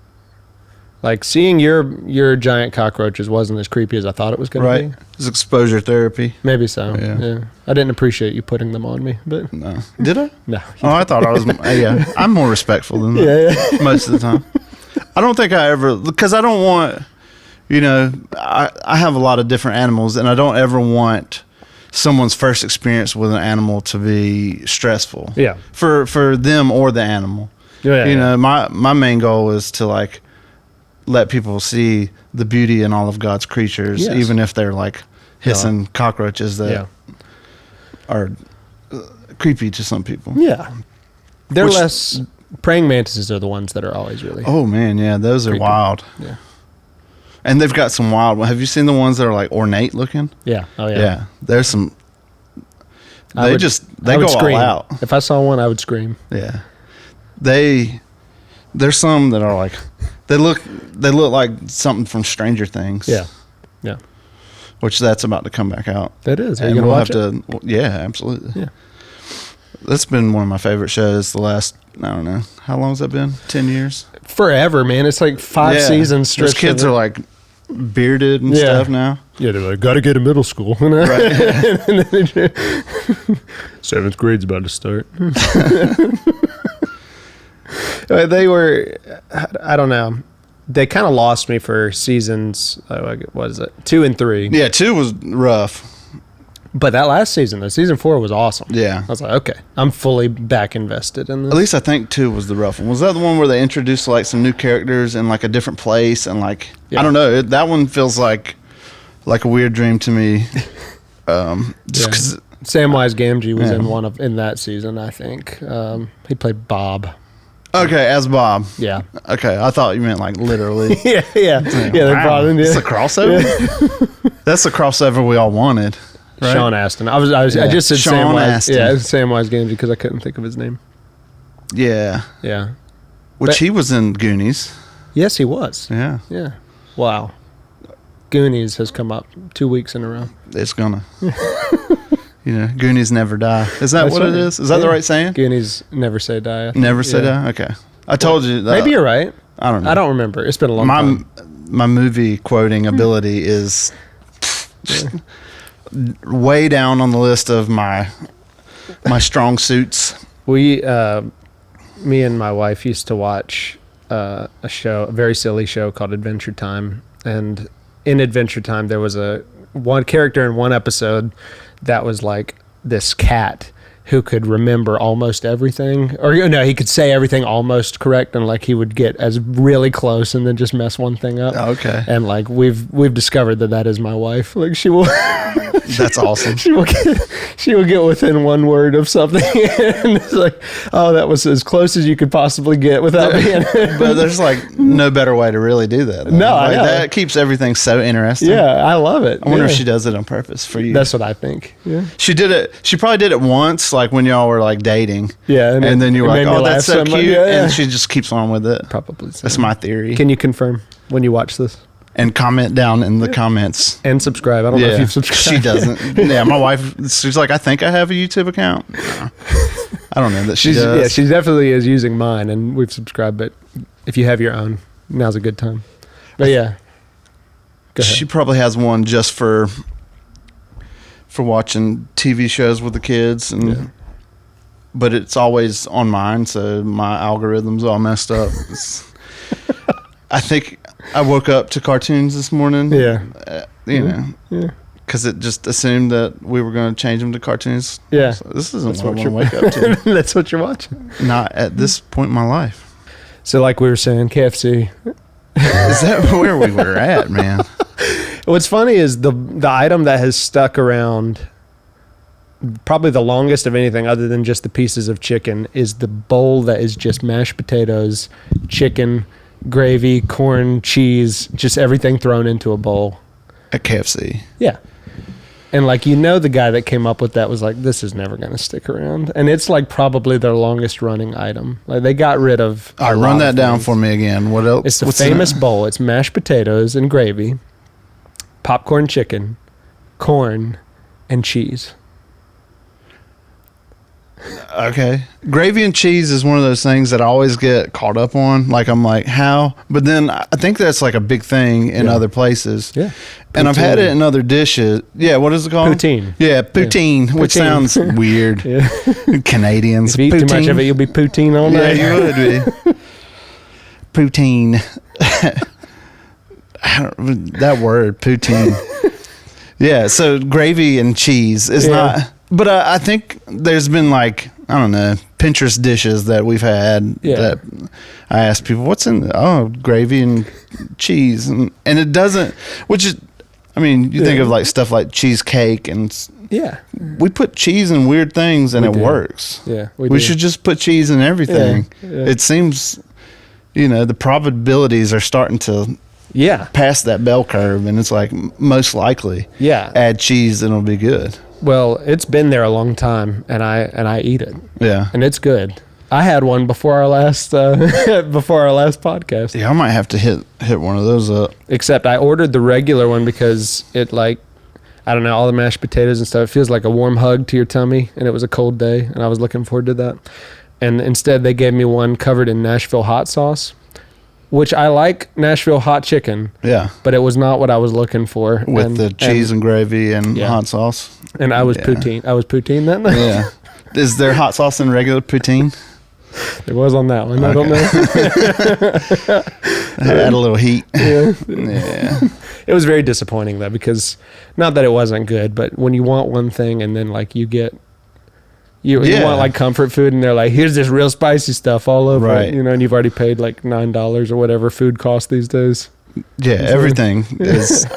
A: seeing your giant cockroaches wasn't as creepy as I thought it was going to be.
B: It's exposure therapy.
A: Maybe so. Yeah. I didn't appreciate you putting them on me, but
B: no. Did I?
A: No.
B: Oh, I thought I was. Yeah, I'm more respectful than that most of the time. I don't think I ever, because I don't want. I have a lot of different animals, and I don't ever want someone's first experience with an animal to be stressful. Yeah. For them or the animal. Yeah. My main goal is to let people see the beauty in all of God's creatures, even if they're hissing cockroaches that are creepy to some people.
A: Yeah. They're less. Praying mantises are the ones that are always really.
B: Oh man, yeah, those are wild. Yeah. And they've got some wild ones. Have you seen the ones that are ornate looking?
A: Yeah. Oh yeah.
B: Yeah. There's some. They go
A: scream.
B: All out.
A: If I saw one, I would scream.
B: Yeah. There's some that are they look like something from Stranger Things.
A: Yeah. Yeah.
B: Which that's about to come back out.
A: That is. Are you gonna watch it?
B: Yeah, absolutely.
A: Yeah.
B: That's been one of my favorite shows the last, I don't know, how long has that been? 10 years?
A: Forever, man. It's like 5 seasons.
B: Those kids are like bearded and stuff now.
A: Yeah, they're like, gotta get to middle school. Right. 7th grade's about to start. They were, I don't know. They kind of lost me for seasons, what is it, 2 and 3.
B: Yeah, 2 was rough.
A: But that last season, season 4 was awesome. Yeah. I was like, okay, I'm fully back invested in this.
B: At least I think 2 was the rough one. Was that the one where they introduced like some new characters in like a different place and like, I don't know, that one feels like a weird dream to me. Just because
A: Samwise Gamgee was in that season, I think. He played Bob.
B: Okay, as Bob.
A: Yeah.
B: Okay, I thought you meant like literally.
A: Yeah. They brought him.
B: It's a crossover. Yeah. That's the crossover we all wanted. Right?
A: Sean Astin. I just said
B: Sean Astin.
A: Yeah, Samwise Gamgee because I couldn't think of his name.
B: Yeah.
A: Yeah.
B: He was in Goonies.
A: Yes, he was.
B: Yeah.
A: Yeah. Wow. Goonies has come up 2 weeks in a row.
B: It's gonna. Goonies never die. Is that what it is? Is that the right saying?
A: Goonies never say die.
B: Never say die? Okay. I told you that.
A: Maybe you're right.
B: I don't know.
A: I don't remember. It's been a long time.
B: My movie quoting ability is way down on the list of my strong suits.
A: Me and my wife used to watch a very silly show called Adventure Time, and in Adventure Time there was one character in one episode that was like this cat who could remember almost everything, or he could say everything almost correct, and like he would get as really close and then just mess one thing up.
B: Okay.
A: And like we've discovered that is my wife. Like she will.
B: That's awesome.
A: She will get within one word of something, and it's like, oh, that was as close as you could possibly get without being.
B: But there's like no better way to really do that.
A: No, I know.
B: That keeps everything so interesting.
A: Yeah, I love it.
B: I wonder if she does it on purpose for you.
A: That's what I think. Yeah,
B: she did it. She probably did it once, like when y'all were like dating.
A: Yeah,
B: and then you were like, oh, that's so cute,
A: yeah.
B: and she just keeps on with it.
A: Probably. So.
B: That's my theory.
A: Can you confirm when you watch this?
B: And comment down in the comments.
A: And subscribe. I don't know if you've subscribed.
B: She doesn't. Yeah, my wife, she's like, I think I have a YouTube account. No. I don't know that she does.
A: Yeah, she definitely is using mine, and we've subscribed, but if you have your own, now's a good time. But yeah. Go ahead.
B: She probably has one just for watching TV shows with the kids, and but it's always on mine, so my algorithm's all messed up. I think I woke up to cartoons this morning.
A: Yeah.
B: Because it just assumed that we were going to change them to cartoons.
A: Yeah.
B: So this isn't what I want to wake up to.
A: That's what you're watching.
B: Not at this point in my life.
A: So like we were saying, KFC.
B: Is that where we were at, man?
A: What's funny is the item that has stuck around probably the longest of anything other than just the pieces of chicken is the bowl that is just mashed potatoes, chicken, gravy, corn, cheese, just everything thrown into a bowl.
B: At KFC.
A: Yeah. And like, the guy that came up with that was like, this is never going to stick around. And it's like probably their longest running item. Like they got rid of.
B: All right, run that down for me again. What else?
A: It's the famous bowl. It's mashed potatoes and gravy, popcorn chicken, corn, and cheese.
B: Okay. Gravy and cheese is one of those things that I always get caught up on. Like, I'm like, how? But then I think that's like a big thing in other places.
A: Yeah.
B: And I've had it in other dishes. Yeah, what is it called?
A: Poutine.
B: Yeah, poutine, which sounds weird.
A: Yeah.
B: Canadians.
A: If you eat too much of it, you'll be poutine all night.
B: Yeah, you would be. Poutine. That word, poutine. Yeah, so gravy and cheese is not... But I think there's been like, I don't know, Pinterest dishes that we've had that I asked people, what's in the, gravy and cheese. And it doesn't, which is, I mean, you think of like stuff like cheesecake and we put cheese in weird things and it works.
A: Yeah.
B: We should just put cheese in everything. Yeah. It seems, the probabilities are starting to pass that bell curve, and it's like most likely add cheese and it'll be good.
A: Well, it's been there a long time, and I eat it.
B: Yeah,
A: and it's good. I had one before our last podcast.
B: Yeah, I might have to hit one of those up.
A: Except I ordered the regular one because I I don't know, all the mashed potatoes and stuff. It feels like a warm hug to your tummy, and it was a cold day, and I was looking forward to that. And instead, they gave me one covered in Nashville hot sauce, which I like Nashville hot chicken.
B: Yeah.
A: But it was not what I was looking for.
B: With the cheese and gravy and hot sauce.
A: And I was poutine. I was poutine that night.
B: Yeah. Is there hot sauce in regular poutine?
A: There was on that one. Okay. I don't know.
B: Add a little heat.
A: Yeah.
B: Yeah.
A: It was very disappointing though, because not that it wasn't good, but when you want one thing and then like you get you want like comfort food and they're like, here's this real spicy stuff all over it, you know, and you've already paid like $9 or whatever food costs these days.
B: Yeah, everything is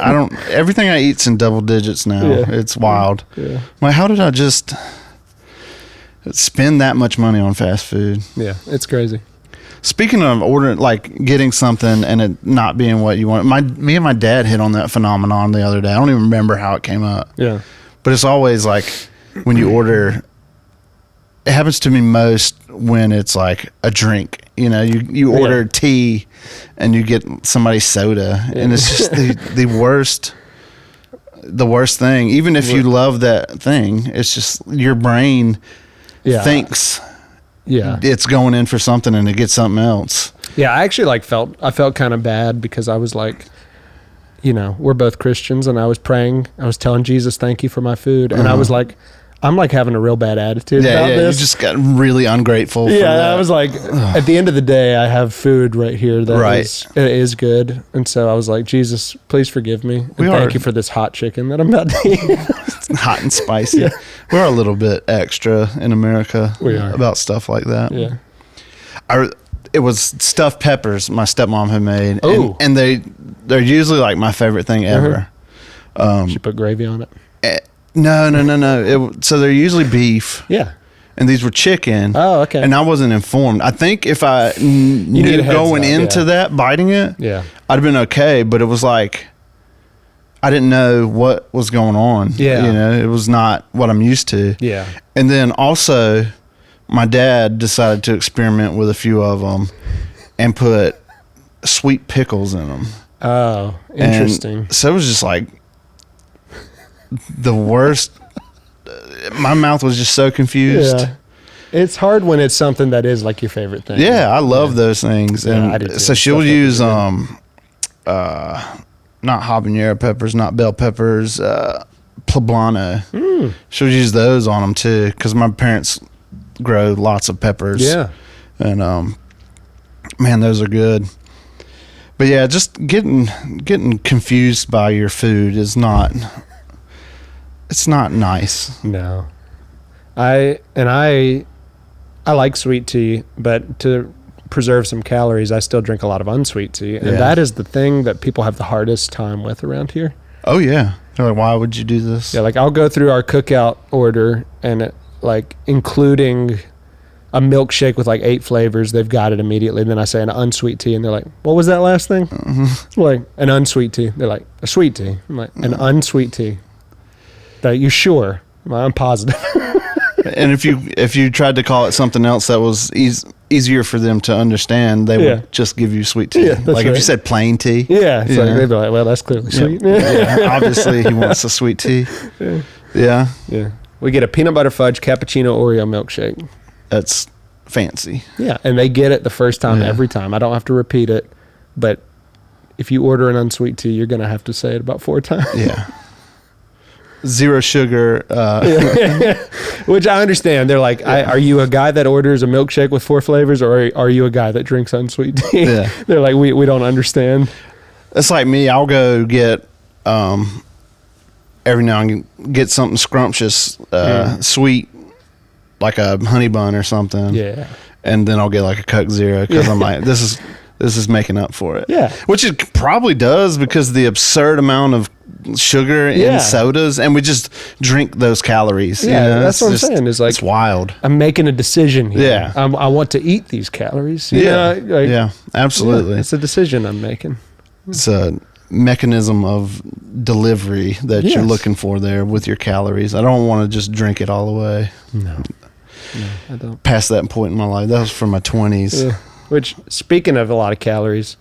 B: everything I eat's in double digits now. Yeah. It's wild. Yeah. Like, how did I just spend that much money on fast food?
A: Yeah, it's crazy.
B: Speaking of ordering, like getting something and it not being what you want, me and my dad hit on that phenomenon the other day. I don't even remember how it came up.
A: Yeah.
B: But it's always like when you order, it happens to me most when it's like a drink. You know, you order tea and you get somebody's soda, and it's just the worst thing. Even if you love that thing, it's just your brain thinks it's going in for something and it gets something else. Yeah,
A: I actually I felt kind of bad because I was like, you know, we're both Christians, and I was praying. I was telling Jesus, thank you for my food. And I was like, I'm like having a real bad attitude about this.
B: You just got really ungrateful.
A: I was like, at the end of the day, I have food right here that is good. And so I was like, Jesus, please forgive me. And thank you for this hot chicken that I'm about to eat.
B: Hot and spicy. Yeah. We're a little bit extra in America about stuff like that.
A: Yeah.
B: It was stuffed peppers my stepmom had made. Oh. And they're usually like my favorite thing ever.
A: She put gravy on it?
B: No. So they're usually beef.
A: Yeah.
B: And these were chicken.
A: Oh, okay.
B: And I wasn't informed. I think if I knew going into that, biting it, I'd have been okay. But it was like, I didn't know what was going on.
A: Yeah.
B: You know, it was not what I'm used to.
A: Yeah.
B: And then also, my dad decided to experiment with a few of them and put sweet pickles in them.
A: Oh, interesting.
B: And so it was just like the worst. My mouth was just so confused.
A: Yeah. It's hard when it's something that is like your favorite thing.
B: Yeah, I love those things. And
A: I do too.
B: So she'll use not habanero peppers, not bell peppers, poblano. She'll use those on them too, because my parents grow lots of peppers.
A: Yeah.
B: And man, those are good. But yeah, just getting confused by your food is not, it's not nice.
A: No. I like sweet tea, but to preserve some calories, I still drink a lot of unsweet tea. And that is the thing that people have the hardest time with around here.
B: Oh yeah. They're like, why would you do this?
A: Yeah, like I'll go through our cookout order and like including a milkshake with like 8 flavors, they've got it immediately. Then I say an unsweet tea, and they're like, what was that last thing? Like, an unsweet tea. They're like, a sweet tea. I'm like, an unsweet tea. They're like, you sure? I'm positive.
B: And if you tried to call it something else that was easier for them to understand, they would just give you sweet tea.
A: Yeah,
B: like if you said plain tea.
A: Yeah, it's like, they'd be like, well, that's clearly sweet.
B: Yeah, obviously he wants a sweet tea. Yeah.
A: We get a peanut butter fudge cappuccino Oreo milkshake.
B: That's fancy.
A: Yeah, and they get it the first time every time. I don't have to repeat it, but if you order an unsweet tea, you're going to have to say it about 4 times.
B: Yeah. 0 sugar.
A: Which I understand. They're like, are you a guy that orders a milkshake with 4 flavors, or are you a guy that drinks unsweet tea? Yeah. They're like, we don't understand.
B: It's like me. I'll go get, every now and then, get something scrumptious, sweet, like a honey bun or something.
A: Yeah.
B: And then I'll get like a Coke Zero, because I'm like, this is making up for it.
A: Yeah.
B: Which it probably does, because the absurd amount of sugar in sodas, and we just drink those calories.
A: Yeah, you know? That's what I'm saying. Is like,
B: it's wild.
A: I'm making a decision here.
B: Yeah.
A: I want to eat these calories.
B: Yeah, absolutely.
A: It's a decision I'm making.
B: It's a mechanism of delivery that you're looking for there with your calories. I don't want to just drink it all the way.
A: No, I don't.
B: Past that point in my life. That was from my 20s.
A: Yeah. Which, speaking of a lot of calories,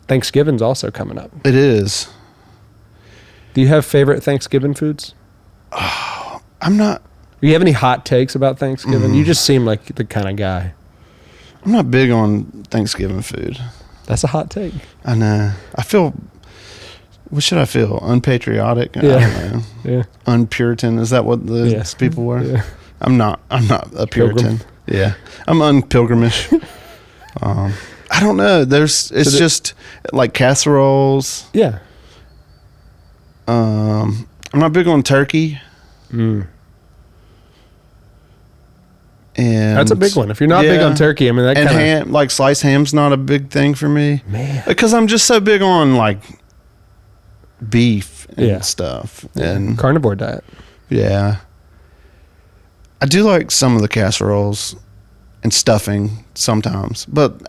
A: Thanksgiving's also coming up.
B: It is.
A: Do you have favorite Thanksgiving foods?
B: Oh, I'm not.
A: Do you have any hot takes about Thanksgiving? You just seem like the kind of guy.
B: I'm not big on Thanksgiving food.
A: That's a hot take.
B: I know. I feel. What should I feel? Unpatriotic?
A: Yeah.
B: I don't know.
A: Yeah.
B: Unpuritan? Is that what the people were?
A: Yeah.
B: I'm not a Puritan.
A: Pilgrim.
B: Yeah. I'm unpilgrimish. I don't know. It's just like casseroles.
A: Yeah.
B: I'm not big on turkey.
A: Mm.
B: And
A: that's a big one. If you're not big on turkey, I mean, that kind of
B: ham, like sliced ham's not a big thing for me.
A: Man.
B: Because I'm just so big on like beef and stuff. And
A: carnivore diet.
B: Yeah. I do like some of the casseroles and stuffing sometimes, but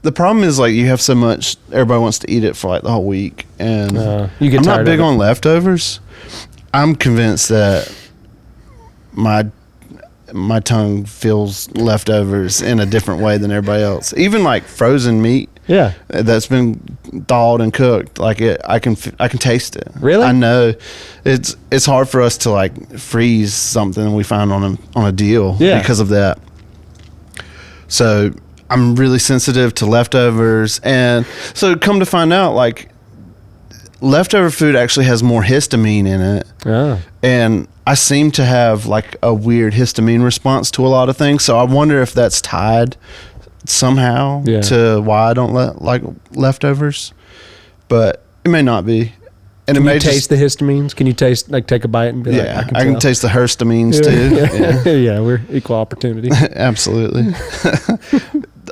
B: the problem is like you have so much, everybody wants to eat it for like the whole week, and
A: you get
B: I'm
A: tired
B: not big
A: of it.
B: on leftovers. I'm convinced that my tongue feels leftovers in a different way than everybody else. Even like frozen meat, that's been thawed and cooked, like I can taste it.
A: Really?
B: I know it's hard for us to like freeze something we find on a deal because of that. So I'm really sensitive to leftovers, and so come to find out, like leftover food actually has more histamine in it, and I seem to have like a weird histamine response to a lot of things. So I wonder if that's tied somehow to why I don't like leftovers, but it may not be. And
A: can
B: it may
A: you taste the histamines? Can you taste, like, take a bite and be like,
B: I can taste the histamines too.
A: Yeah, we're equal opportunity.
B: Absolutely.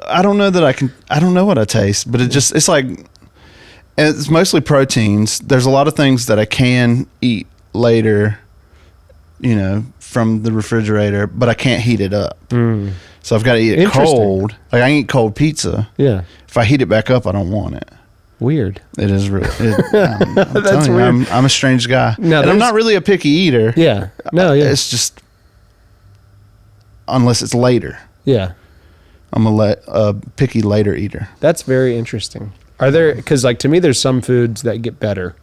B: I don't know what I taste, but it's like, and it's mostly proteins. There's a lot of things that I can eat later, from the refrigerator, but I can't heat it up. So I've got to eat it cold. Like I can eat cold pizza. Yeah. If I heat it back up, I don't want it.
A: Weird.
B: It is real. I'm That's weird. I'm a strange guy. No, and I'm not really a picky eater.
A: Yeah. No, yeah.
B: It's just, unless it's later.
A: Yeah.
B: I'm a picky later eater.
A: That's very interesting. Are there, because like to me, there's some foods that get better.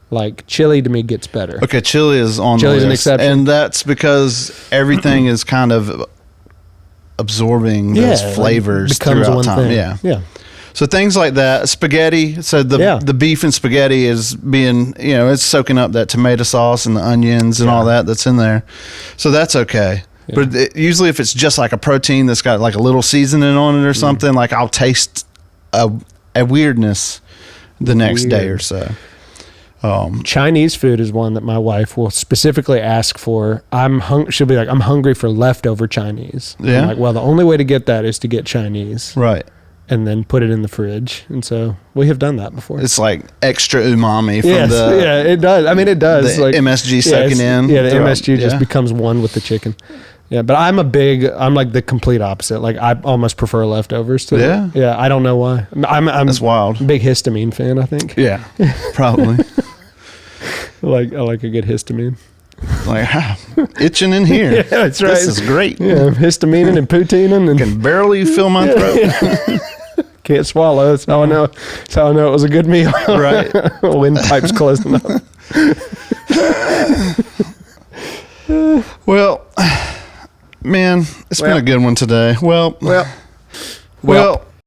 A: Like chili to me gets better.
B: Okay, chili is on the list. Chili's an exception. And that's because everything is kind of absorbing those flavors throughout time. Yeah. Yeah. So things like that, spaghetti. So the beef and spaghetti is being, it's soaking up that tomato sauce and the onions and all that's in there. So that's okay. Yeah. But usually if it's just like a protein that's got like a little seasoning on it or something, like I'll taste a weirdness the next day or so.
A: Chinese food is one that my wife will specifically ask for. She'll be like, I'm hungry for leftover Chinese. Yeah. I'm like, well, the only way to get that is to get Chinese.
B: Right.
A: And then put it in the fridge. And so we have done that before.
B: It's like extra umami from
A: yeah, it does. I mean, it does.
B: The like, MSG soaking in.
A: Yeah, the MSG just becomes one with the chicken. Yeah, but I'm like the complete opposite. Like I almost prefer leftovers to it. Yeah, I don't know why. I'm
B: That's wild.
A: A big histamine fan, I think.
B: Yeah, probably.
A: I like a good histamine.
B: Like, itching in here.
A: Yeah, that's right.
B: This is great.
A: Yeah, histamine and poutine and
B: can barely fill my throat.
A: Can't swallow. That's how I know. That's how I know it was a good meal.
B: Right.
A: Windpipe's closing up.
B: Well, man, it's been a good one today. Well,